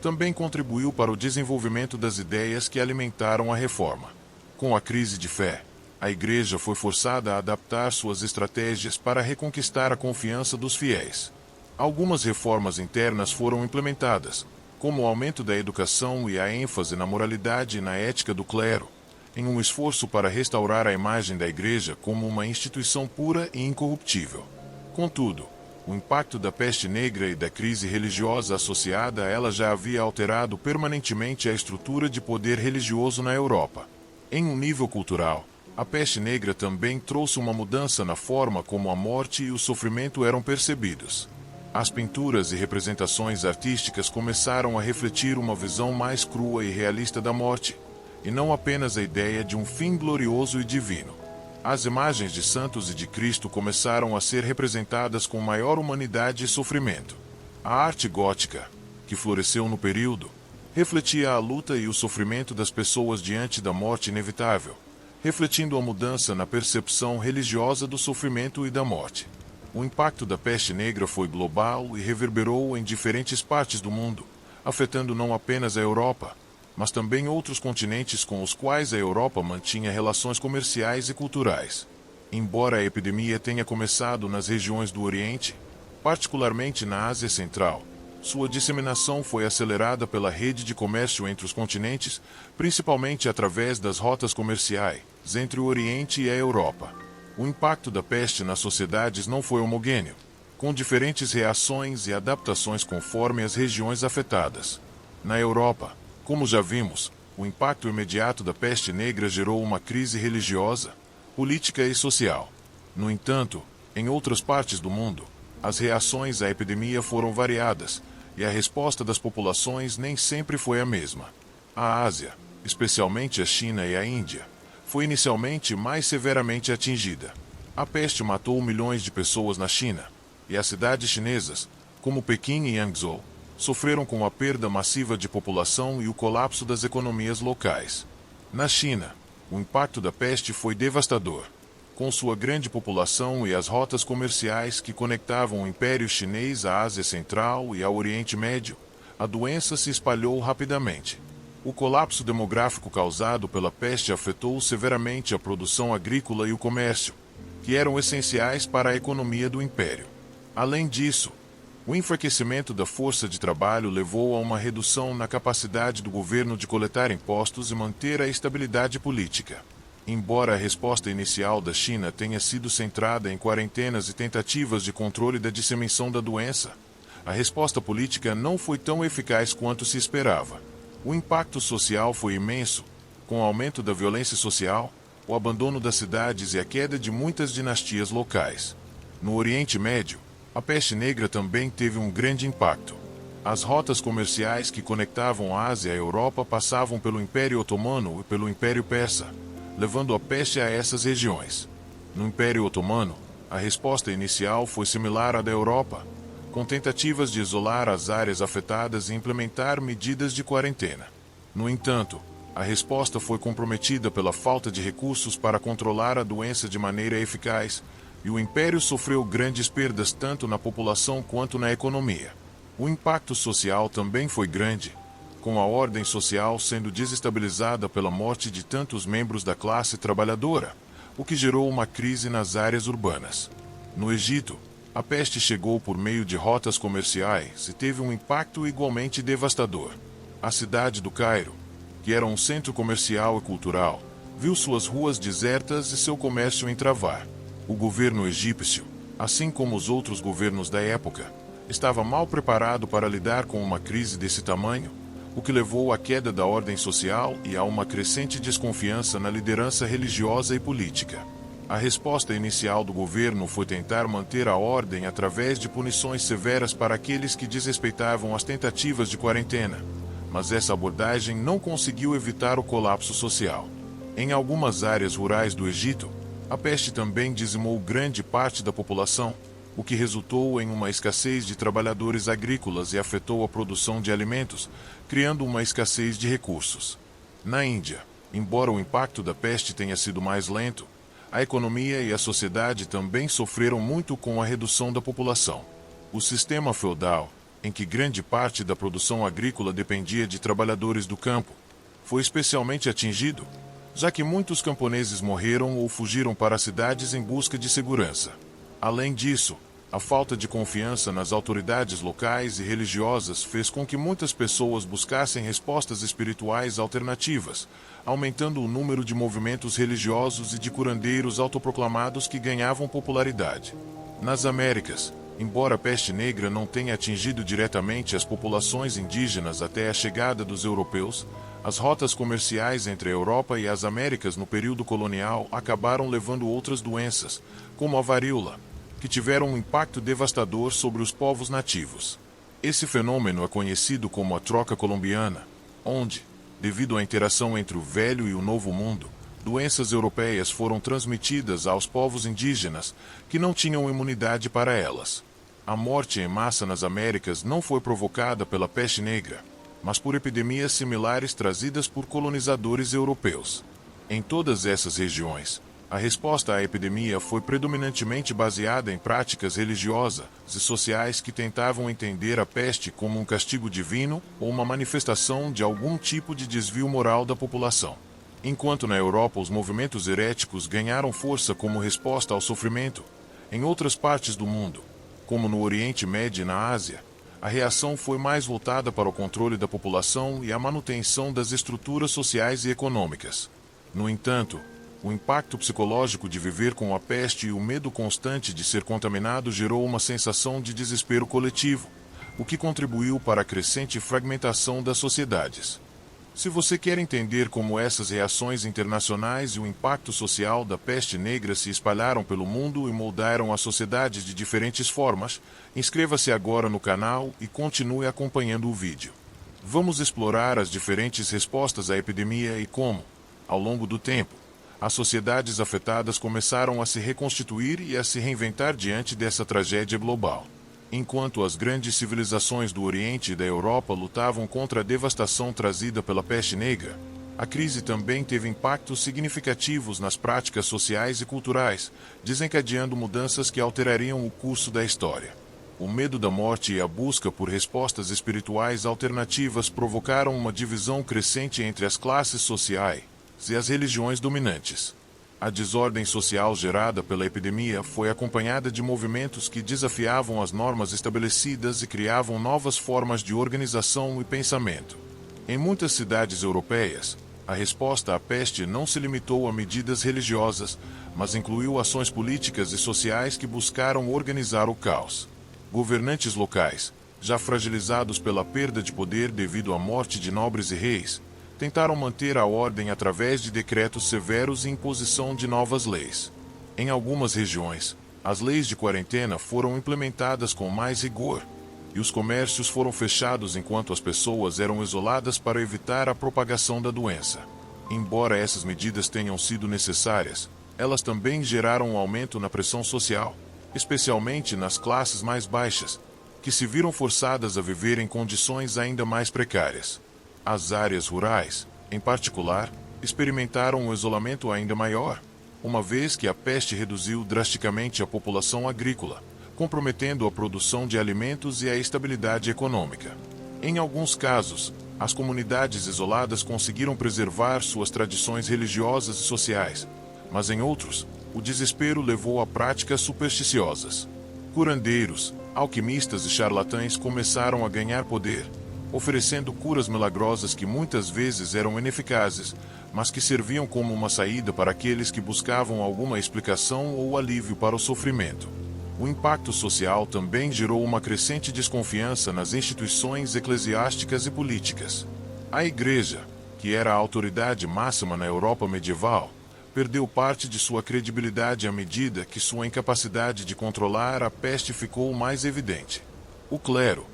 também contribuiu para o desenvolvimento das ideias que alimentaram a reforma. Com a crise de fé, a Igreja foi forçada a adaptar suas estratégias para reconquistar a confiança dos fiéis. Algumas reformas internas foram implementadas, como o aumento da educação e a ênfase na moralidade e na ética do clero, em um esforço para restaurar a imagem da Igreja como uma instituição pura e incorruptível. Contudo, o impacto da peste negra e da crise religiosa associada a ela já havia alterado permanentemente a estrutura de poder religioso na Europa. Em um nível cultural, A peste negra também trouxe uma mudança na forma como a morte e o sofrimento eram percebidos. As pinturas e representações artísticas começaram a refletir uma visão mais crua e realista da morte, e não apenas a ideia de um fim glorioso e divino. As imagens de santos e de Cristo começaram a ser representadas com maior humanidade e sofrimento. A arte gótica, que floresceu no período, refletia a luta e o sofrimento das pessoas diante da morte inevitável, refletindo a mudança na percepção religiosa do sofrimento e da morte. O impacto da peste negra foi global e reverberou em diferentes partes do mundo, afetando não apenas a Europa, mas também outros continentes com os quais a Europa mantinha relações comerciais e culturais. Embora a epidemia tenha começado nas regiões do Oriente, particularmente na Ásia Central, sua disseminação foi acelerada pela rede de comércio entre os continentes, principalmente através das rotas comerciais entre o Oriente e a Europa. O impacto da peste nas sociedades não foi homogêneo, com diferentes reações e adaptações conforme as regiões afetadas. Na Europa, como já vimos, o impacto imediato da peste negra gerou uma crise religiosa, política e social. No entanto, em outras partes do mundo, as reações à epidemia foram variadas, e a resposta das populações nem sempre foi a mesma. A Ásia, especialmente a China e a Índia, foi inicialmente mais severamente atingida. A peste matou milhões de pessoas na China, e as cidades chinesas, como Pequim e Hangzhou, sofreram com a perda massiva de população e o colapso das economias locais. Na China, o impacto da peste foi devastador. Com sua grande população e as rotas comerciais que conectavam o Império Chinês à Ásia Central e ao Oriente Médio, a doença se espalhou rapidamente. O colapso demográfico causado pela peste afetou severamente a produção agrícola e o comércio, que eram essenciais para a economia do Império. Além disso, o enfraquecimento da força de trabalho levou a uma redução na capacidade do governo de coletar impostos e manter a estabilidade política. Embora a resposta inicial da China tenha sido centrada em quarentenas e tentativas de controle da disseminação da doença, a resposta política não foi tão eficaz quanto se esperava. O impacto social foi imenso, com o aumento da violência social, o abandono das cidades e a queda de muitas dinastias locais. No Oriente Médio, a peste negra também teve um grande impacto. As rotas comerciais que conectavam a Ásia e a Europa passavam pelo Império Otomano e pelo Império Persa, levando a peste a essas regiões. No Império Otomano, a resposta inicial foi similar à da Europa, com tentativas de isolar as áreas afetadas e implementar medidas de quarentena. No entanto, a resposta foi comprometida pela falta de recursos para controlar a doença de maneira eficaz, e o Império sofreu grandes perdas tanto na população quanto na economia. O impacto social também foi grande, com a ordem social sendo desestabilizada pela morte de tantos membros da classe trabalhadora, o que gerou uma crise nas áreas urbanas. No Egito, a peste chegou por meio de rotas comerciais e teve um impacto igualmente devastador. A cidade do Cairo, que era um centro comercial e cultural, viu suas ruas desertas e seu comércio entravar. O governo egípcio, assim como os outros governos da época, estava mal preparado para lidar com uma crise desse tamanho, o que levou à queda da ordem social e a uma crescente desconfiança na liderança religiosa e política. A resposta inicial do governo foi tentar manter a ordem através de punições severas para aqueles que desrespeitavam as tentativas de quarentena, mas essa abordagem não conseguiu evitar o colapso social. Em algumas áreas rurais do Egito, a peste também dizimou grande parte da população, o que resultou em uma escassez de trabalhadores agrícolas e afetou a produção de alimentos, criando uma escassez de recursos. Na Índia, embora o impacto da peste tenha sido mais lento, a economia e a sociedade também sofreram muito com a redução da população. O sistema feudal, em que grande parte da produção agrícola dependia de trabalhadores do campo, foi especialmente atingido, já que muitos camponeses morreram ou fugiram para as cidades em busca de segurança. Além disso, a falta de confiança nas autoridades locais e religiosas fez com que muitas pessoas buscassem respostas espirituais alternativas, aumentando o número de movimentos religiosos e de curandeiros autoproclamados que ganhavam popularidade. Nas Américas, embora a peste negra não tenha atingido diretamente as populações indígenas até a chegada dos europeus, As rotas comerciais entre a Europa e as Américas no período colonial acabaram levando outras doenças, como a varíola, que tiveram um impacto devastador sobre os povos nativos. Esse fenômeno é conhecido como a troca colombiana, onde, devido à interação entre o Velho e o Novo Mundo, doenças europeias foram transmitidas aos povos indígenas que não tinham imunidade para elas. A morte em massa nas Américas não foi provocada pela peste negra, mas por epidemias similares trazidas por colonizadores europeus. Em todas essas regiões, a resposta à epidemia foi predominantemente baseada em práticas religiosas e sociais que tentavam entender a peste como um castigo divino ou uma manifestação de algum tipo de desvio moral da população. Enquanto na Europa os movimentos heréticos ganharam força como resposta ao sofrimento, em outras partes do mundo, como no Oriente Médio e na Ásia, a reação foi mais voltada para o controle da população e a manutenção das estruturas sociais e econômicas. No entanto, o impacto psicológico de viver com a peste e o medo constante de ser contaminado gerou uma sensação de desespero coletivo, o que contribuiu para a crescente fragmentação das sociedades. Se você quer entender como essas reações internacionais e o impacto social da peste negra se espalharam pelo mundo e moldaram as sociedades de diferentes formas, inscreva-se agora no canal e continue acompanhando o vídeo. Vamos explorar as diferentes respostas à epidemia e como, ao longo do tempo, as sociedades afetadas começaram a se reconstituir e a se reinventar diante dessa tragédia global. Enquanto as grandes civilizações do Oriente e da Europa lutavam contra a devastação trazida pela peste negra, a crise também teve impactos significativos nas práticas sociais e culturais, desencadeando mudanças que alterariam o curso da história. O medo da morte e a busca por respostas espirituais alternativas provocaram uma divisão crescente entre as classes sociais e as religiões dominantes. A desordem social gerada pela epidemia foi acompanhada de movimentos que desafiavam as normas estabelecidas e criavam novas formas de organização e pensamento. Em muitas cidades europeias, a resposta à peste não se limitou a medidas religiosas, mas incluiu ações políticas e sociais que buscaram organizar o caos. Governantes locais, já fragilizados pela perda de poder devido à morte de nobres e reis, tentaram manter a ordem através de decretos severos e imposição de novas leis. Em algumas regiões, as leis de quarentena foram implementadas com mais rigor, e os comércios foram fechados enquanto as pessoas eram isoladas para evitar a propagação da doença. Embora essas medidas tenham sido necessárias, elas também geraram um aumento na pressão social, especialmente nas classes mais baixas, que se viram forçadas a viver em condições ainda mais precárias. As áreas rurais, em particular, experimentaram um isolamento ainda maior, uma vez que a peste reduziu drasticamente a população agrícola, comprometendo a produção de alimentos e a estabilidade econômica. Em alguns casos, as comunidades isoladas conseguiram preservar suas tradições religiosas e sociais, mas em outros, o desespero levou a práticas supersticiosas. Curandeiros, alquimistas e charlatães começaram a ganhar poder, oferecendo curas milagrosas que muitas vezes eram ineficazes, mas que serviam como uma saída para aqueles que buscavam alguma explicação ou alívio para o sofrimento. O impacto social também gerou uma crescente desconfiança nas instituições eclesiásticas e políticas. A Igreja, que era a autoridade máxima na Europa medieval, perdeu parte de sua credibilidade à medida que sua incapacidade de controlar a peste ficou mais evidente. O clero,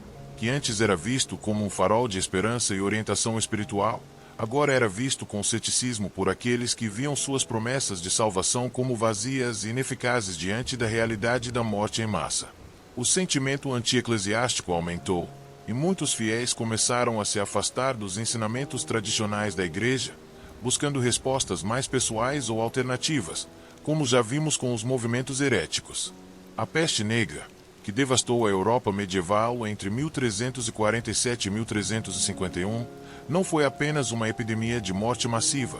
que antes era visto como um farol de esperança e orientação espiritual, agora era visto com ceticismo por aqueles que viam suas promessas de salvação como vazias e ineficazes diante da realidade da morte em massa. O sentimento anti-eclesiástico aumentou, e muitos fiéis começaram a se afastar dos ensinamentos tradicionais da Igreja, buscando respostas mais pessoais ou alternativas, como já vimos com os movimentos heréticos. A peste negra, que devastou a Europa medieval entre 1347 e 1351, não foi apenas uma epidemia de morte massiva,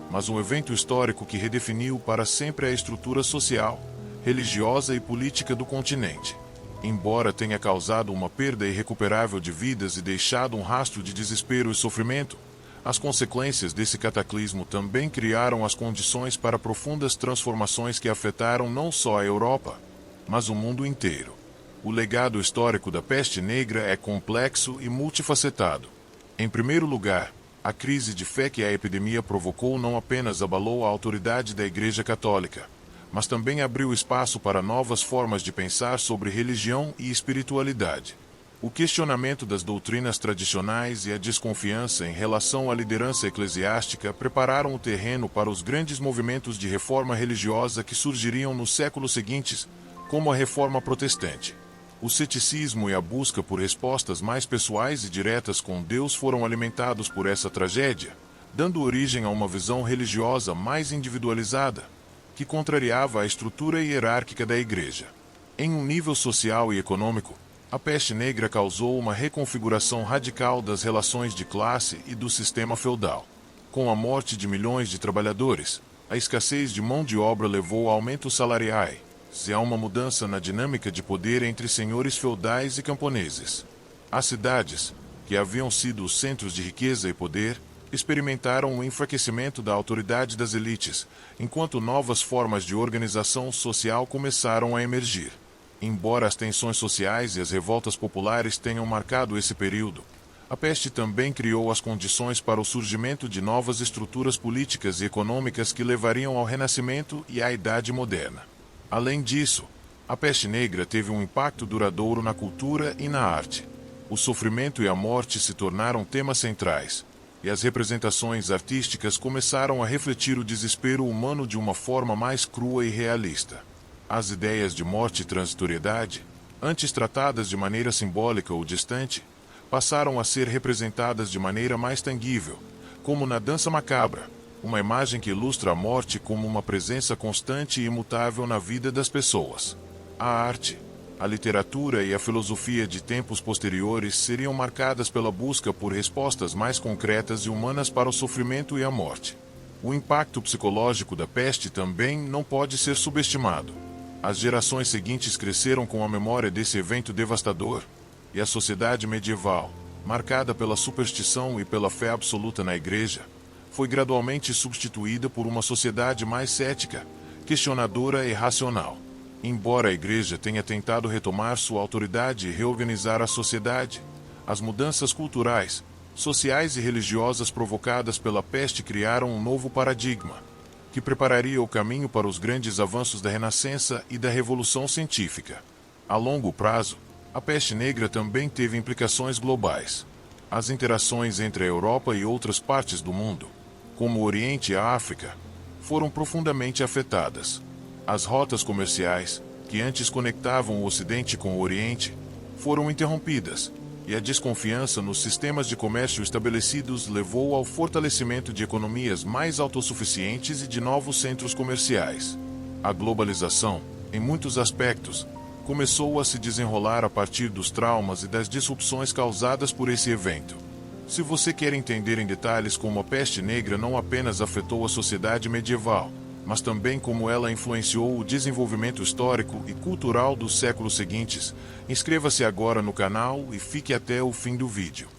mas um evento histórico que redefiniu para sempre a estrutura social, religiosa e política do continente. Embora tenha causado uma perda irrecuperável de vidas e deixado um rastro de desespero e sofrimento, as consequências desse cataclismo também criaram as condições para profundas transformações que afetaram não só a Europa, mas o mundo inteiro. O legado histórico da peste negra é complexo e multifacetado. Em primeiro lugar, A crise de fé que a epidemia provocou não apenas abalou a autoridade da Igreja Católica, mas também abriu espaço para novas formas de pensar sobre religião e espiritualidade. O questionamento das doutrinas tradicionais e a desconfiança em relação à liderança eclesiástica prepararam o terreno para os grandes movimentos de reforma religiosa que surgiriam nos séculos seguintes, como a Reforma Protestante. O ceticismo e a busca por respostas mais pessoais e diretas com Deus foram alimentados por essa tragédia, dando origem a uma visão religiosa mais individualizada, que contrariava a estrutura hierárquica da Igreja. Em um nível social e econômico, a peste negra causou uma reconfiguração radical das relações de classe e do sistema feudal. Com a morte de milhões de trabalhadores, a escassez de mão de obra levou a aumentos salariais, e a uma mudança na dinâmica de poder entre senhores feudais e camponeses. As cidades, que haviam sido os centros de riqueza e poder, experimentaram um enfraquecimento da autoridade das elites, enquanto novas formas de organização social começaram a emergir. Embora as tensões sociais e as revoltas populares tenham marcado esse período, a peste também criou as condições para o surgimento de novas estruturas políticas e econômicas que levariam ao Renascimento e à Idade Moderna. Além disso, a peste negra teve um impacto duradouro na cultura e na arte. O sofrimento e a morte se tornaram temas centrais, e as representações artísticas começaram a refletir o desespero humano de uma forma mais crua e realista. As ideias de morte e transitoriedade, antes tratadas de maneira simbólica ou distante, passaram a ser representadas de maneira mais tangível, como na dança macabra, uma imagem que ilustra a morte como uma presença constante e imutável na vida das pessoas. A arte, a literatura e a filosofia de tempos posteriores seriam marcadas pela busca por respostas mais concretas e humanas para o sofrimento e a morte. O impacto psicológico da peste também não pode ser subestimado. As gerações seguintes cresceram com a memória desse evento devastador, e a sociedade medieval, marcada pela superstição e pela fé absoluta na Igreja, foi gradualmente substituída por uma sociedade mais cética, questionadora e racional. Embora a Igreja tenha tentado retomar sua autoridade e reorganizar a sociedade, as mudanças culturais, sociais e religiosas provocadas pela peste criaram um novo paradigma, que prepararia o caminho para os grandes avanços da Renascença e da Revolução Científica. A longo prazo, a peste negra também teve implicações globais. As interações entre a Europa e outras partes do mundo, como o Oriente e a África, foram profundamente afetadas. As rotas comerciais, que antes conectavam o Ocidente com o Oriente, foram interrompidas, e a desconfiança nos sistemas de comércio estabelecidos levou ao fortalecimento de economias mais autossuficientes e de novos centros comerciais. A globalização, em muitos aspectos, começou a se desenrolar a partir dos traumas e das disrupções causadas por esse evento. Se você quer entender em detalhes como a peste negra não apenas afetou a sociedade medieval, mas também como ela influenciou o desenvolvimento histórico e cultural dos séculos seguintes, inscreva-se agora no canal e fique até o fim do vídeo.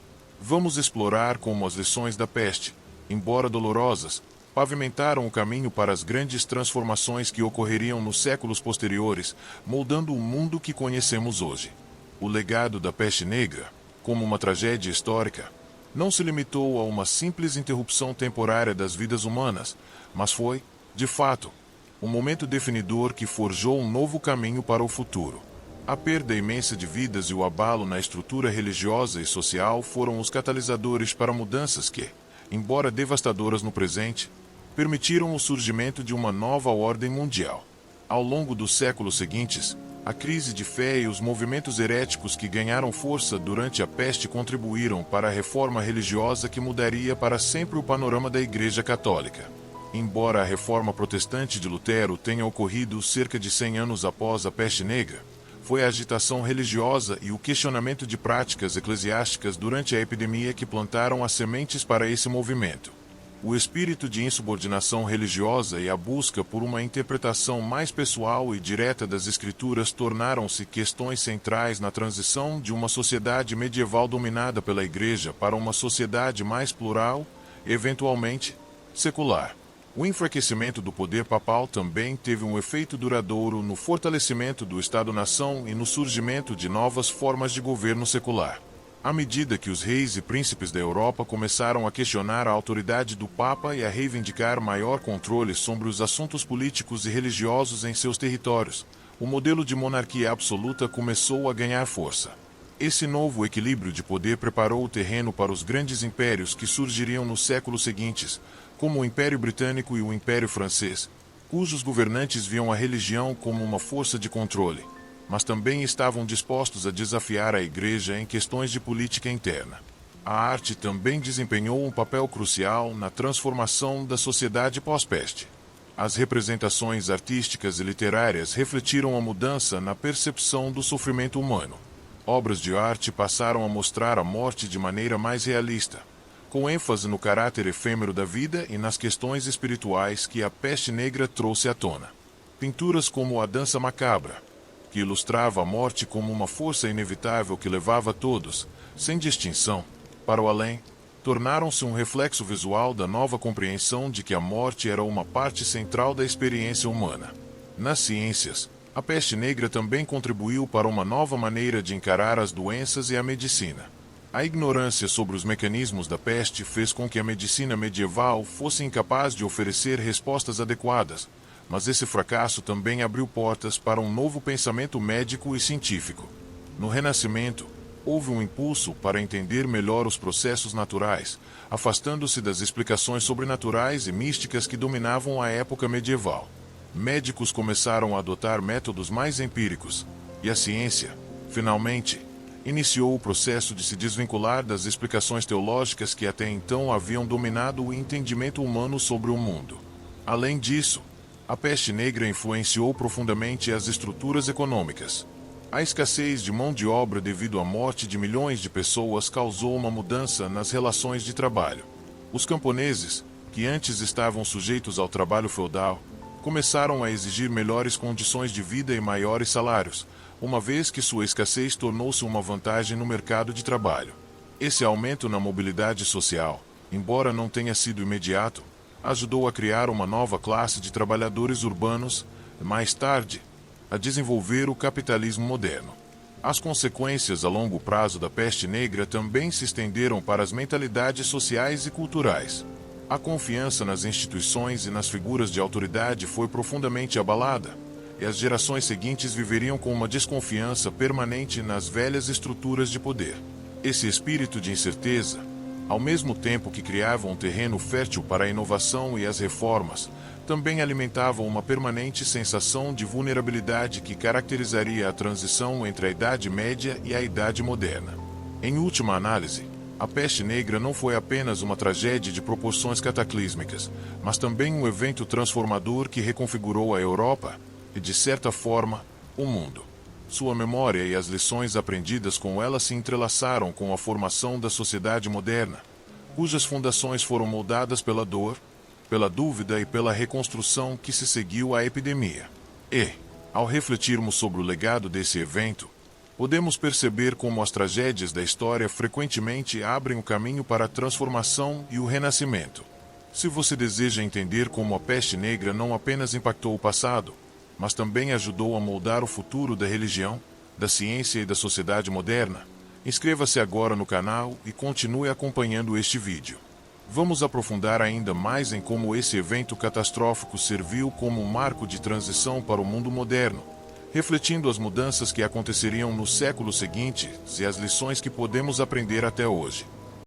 Vamos explorar como as lições da peste, embora dolorosas, pavimentaram o caminho para as grandes transformações que ocorreriam nos séculos posteriores, moldando o mundo que conhecemos hoje. O legado da peste negra, como uma tragédia histórica, não se limitou a uma simples interrupção temporária das vidas humanas, mas foi, de fato, um momento definidor que forjou um novo caminho para o futuro. A perda imensa de vidas e o abalo na estrutura religiosa e social foram os catalisadores para mudanças que, embora devastadoras no presente, permitiram o surgimento de uma nova ordem mundial. Ao longo dos séculos seguintes, a crise de fé e os movimentos heréticos que ganharam força durante a peste contribuíram para a reforma religiosa que mudaria para sempre o panorama da Igreja Católica. Embora a reforma protestante de Lutero tenha ocorrido cerca de 100 anos após a peste negra, foi a agitação religiosa e o questionamento de práticas eclesiásticas durante a epidemia que plantaram as sementes para esse movimento. O espírito de insubordinação religiosa e a busca por uma interpretação mais pessoal e direta das Escrituras tornaram-se questões centrais na transição de uma sociedade medieval dominada pela Igreja para uma sociedade mais plural, eventualmente, secular. O enfraquecimento do poder papal também teve um efeito duradouro no fortalecimento do Estado-nação e no surgimento de novas formas de governo secular. À medida que os reis e príncipes da Europa começaram a questionar a autoridade do Papa e a reivindicar maior controle sobre os assuntos políticos e religiosos em seus territórios, o modelo de monarquia absoluta começou a ganhar força. Esse novo equilíbrio de poder preparou o terreno para os grandes impérios que surgiriam nos séculos seguintes, como o Império Britânico e o Império Francês, cujos governantes viam a religião como uma força de controle, mas também estavam dispostos a desafiar a Igreja em questões de política interna. A arte também desempenhou um papel crucial na transformação da sociedade pós-peste. As representações artísticas e literárias refletiram a mudança na percepção do sofrimento humano. Obras de arte passaram a mostrar a morte de maneira mais realista, com ênfase no caráter efêmero da vida e nas questões espirituais que a peste negra trouxe à tona. Pinturas como a Dança Macabra, que ilustrava a morte como uma força inevitável que levava todos, sem distinção, para o além, tornaram-se um reflexo visual da nova compreensão de que a morte era uma parte central da experiência humana. Nas ciências, a peste negra também contribuiu para uma nova maneira de encarar as doenças e a medicina. A ignorância sobre os mecanismos da peste fez com que a medicina medieval fosse incapaz de oferecer respostas adequadas, mas esse fracasso também abriu portas para um novo pensamento médico e científico. No Renascimento, houve um impulso para entender melhor os processos naturais, afastando-se das explicações sobrenaturais e místicas que dominavam a época medieval. Médicos começaram a adotar métodos mais empíricos, e a ciência, finalmente, iniciou o processo de se desvincular das explicações teológicas que até então haviam dominado o entendimento humano sobre o mundo. Além disso, a peste negra influenciou profundamente as estruturas econômicas. A escassez de mão de obra devido à morte de milhões de pessoas causou uma mudança nas relações de trabalho. Os camponeses, que antes estavam sujeitos ao trabalho feudal, começaram a exigir melhores condições de vida e maiores salários, uma vez que sua escassez tornou-se uma vantagem no mercado de trabalho. Esse aumento na mobilidade social, embora não tenha sido imediato, ajudou a criar uma nova classe de trabalhadores urbanos e, mais tarde, a desenvolver o capitalismo moderno. As consequências a longo prazo da peste negra também se estenderam para as mentalidades sociais e culturais. A confiança nas instituições e nas figuras de autoridade foi profundamente abalada, e as gerações seguintes viveriam com uma desconfiança permanente nas velhas estruturas de poder. Esse espírito de incerteza, ao mesmo tempo que criava um terreno fértil para a inovação e as reformas, também alimentava uma permanente sensação de vulnerabilidade que caracterizaria a transição entre a Idade Média e a Idade Moderna. Em última análise, a peste negra não foi apenas uma tragédia de proporções cataclísmicas, mas também um evento transformador que reconfigurou a Europa e, de certa forma, o mundo. Sua memória e as lições aprendidas com ela se entrelaçaram com a formação da sociedade moderna, cujas fundações foram moldadas pela dor, pela dúvida e pela reconstrução que se seguiu à epidemia. E, ao refletirmos sobre o legado desse evento, podemos perceber como as tragédias da história frequentemente abrem o caminho para a transformação e o renascimento. Se você deseja entender como a peste negra não apenas impactou o passado, mas também ajudou a moldar o futuro da religião, da ciência e da sociedade moderna, inscreva-se agora no canal e continue acompanhando este vídeo. Vamos aprofundar ainda mais em como esse evento catastrófico serviu como um marco de transição para o mundo moderno, refletindo as mudanças que aconteceriam nos séculos seguintes e as lições que podemos aprender até hoje.